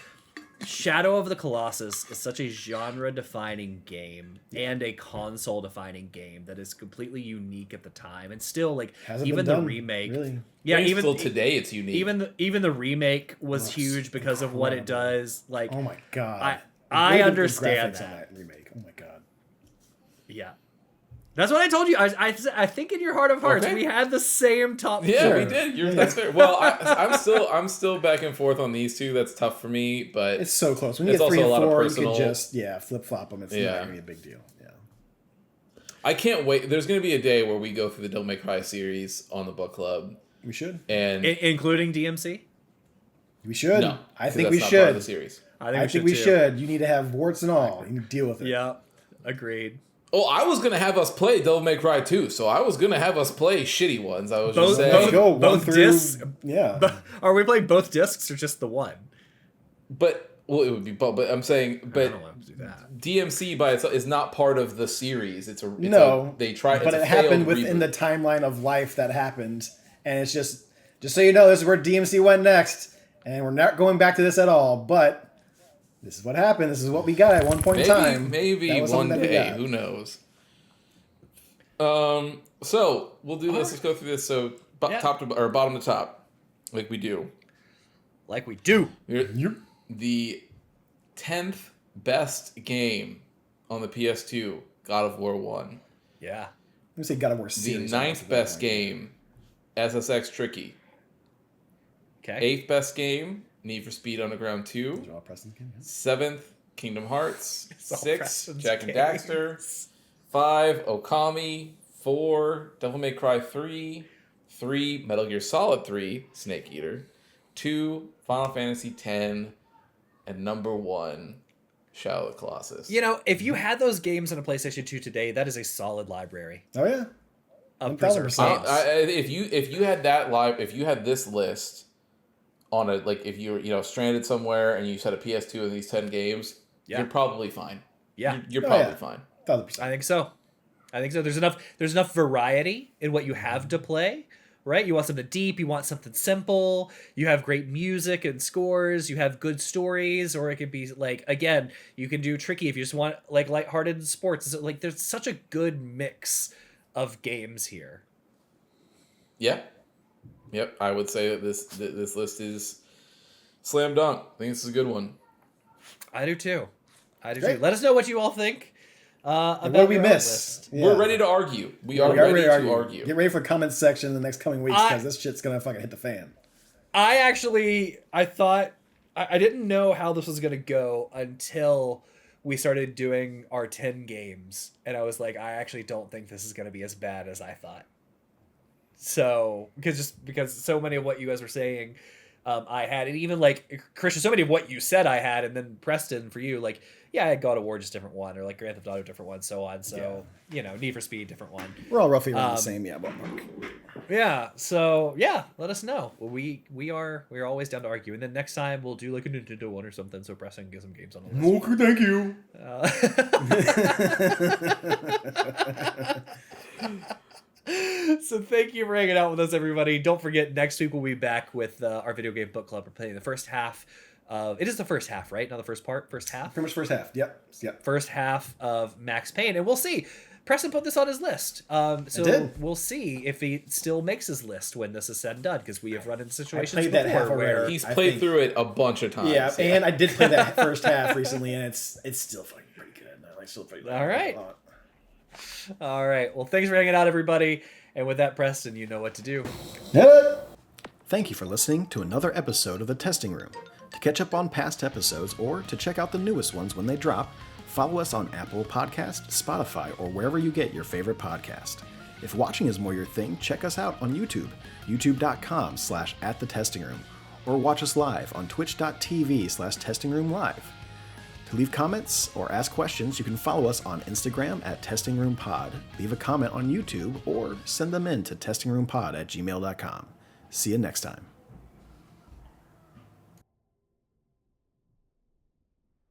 Shadow of the Colossus is such a genre-defining game and a console-defining game that is completely unique at the time, and still like Hasn't even been the done, remake. really. Yeah, I think even still today, it's unique. even the remake was That's huge because of what it incredible. does. Like, Oh my god. I Look at the understand graphics on that. remake. Oh my god. yeah, that's what I told you. I think in your heart of hearts Okay. we had the same top. Yeah, four. we did. That's fair. Well, I'm still back and forth on these two. That's tough for me, but It's so close. When you It's get 3 also a and lot of 4, you personal- could just flip flop them. It's Yeah. not gonna be a big deal. Yeah. I can't wait. There's going to be a day where we go through the Devil May Cry series on the book club, We should. and Including DMC. We should. no, I 'cause think that's we not part of the should. series. I think we too. should. You need to have warts and all. You can deal with it. Yeah, agreed. Oh, I was gonna have us play Devil May Cry 2, so I was gonna have us play shitty ones. I was Both- just saying, Let's go. both One through. discs? Yeah. But are we playing both discs or just the one? but Well, it would be both, but I'm saying, I but don't want to do that. DMC by itself is not part of the series. They try, but it's it a happened failed within reboot. the timeline of life that happened, and it's just so you know, this is where DMC went next, and we're not going back to this at all. But this is what happened. This is what we got at one point in time. Maybe That was one something that we day, got. who knows? So we'll do this. Let's go through this. So Yeah. top to or bottom to top, like we do. Like we do. The 10th best game on the PS2, God of War 1. Yeah. Let me say God of War The series. 9th best game, SSX Tricky. Okay. 8th best game, Need for Speed Underground 2. Those are all Preston's games, yeah. 7th, Kingdom Hearts. It's all 6, Preston's Jack and games. Daxter. 5, Okami. 4, Devil May Cry 3. 3, Metal Gear Solid 3, Snake Eater. 2, Final Fantasy X. And number 1, Shadow of the Colossus. You know, if you had those games on a PlayStation 2 today, that is a solid library Oh yeah. of 1000%. preserved games. If you had that live, if you had this list on a, like, if you were, stranded somewhere and you set a PS2 and these 10 games, Yeah. you're probably fine. Yeah. You're Oh, probably yeah. fine. 1000%. I think so. There's enough variety in what you have to play, right? You want something deep, you want something simple, you have great music and scores, you have good stories, or it could be like, again, you can do tricky if you just want like lighthearted sports. It's like there's such a good mix of games here. Yep. I would say that this list is slam dunk. I think this is a good one. I do too. Great. Let us know what you all think. About What did we your own miss? list. Yeah. We're ready to argue. We are We are ready to argue. Get ready for comment section in the next coming weeks because this shit's gonna fucking hit the fan. I thought I didn't know how this was gonna go until we started doing our 10 games, and I was like, I actually don't think this is gonna be as bad as I thought. So because so many of what you guys were saying, I had, and even like Christian, so many of what you said I had, and then Preston for you, like, yeah, I had God of War, just different one, or like Grand Theft Auto, different one, so on. So Need for Speed, different one. We're all roughly around the same, ballpark. Yeah. So yeah, let us know. We're always down to argue, and then next time we'll do like a Nintendo one or something. So Preston can get some games on the list. Okay, thank you. So thank you for hanging out with us, everybody. Don't forget, next week we'll be back with our video game book club. We're playing the first half of, it is the first half, right? Not the first part, first half. Pretty much first half. Yep. First half of Max Payne, and we'll see. Preston put this on his list, so did. we'll see if he still makes his list when this is said and done, because we have run into situations played that half before already. where He's I played think- through it a bunch of times. Yeah, and I did play that first half recently, and it's still fucking pretty good. I like still pretty. All right. All right. Well, thanks for hanging out, everybody. And with that, Preston, you know what to do. Thank you for listening to another episode of The Testing Room. To catch up on past episodes or to check out the newest ones when they drop, follow us on Apple Podcast, Spotify, or wherever you get your favorite podcast. If watching is more your thing, check us out on YouTube, youtube.com/@thetestingroom, or watch us live on twitch.tv/testingroomlive. To leave comments or ask questions, you can follow us on Instagram @testingroompod, leave a comment on YouTube, or send them in to testingroompod@gmail.com. See you next time.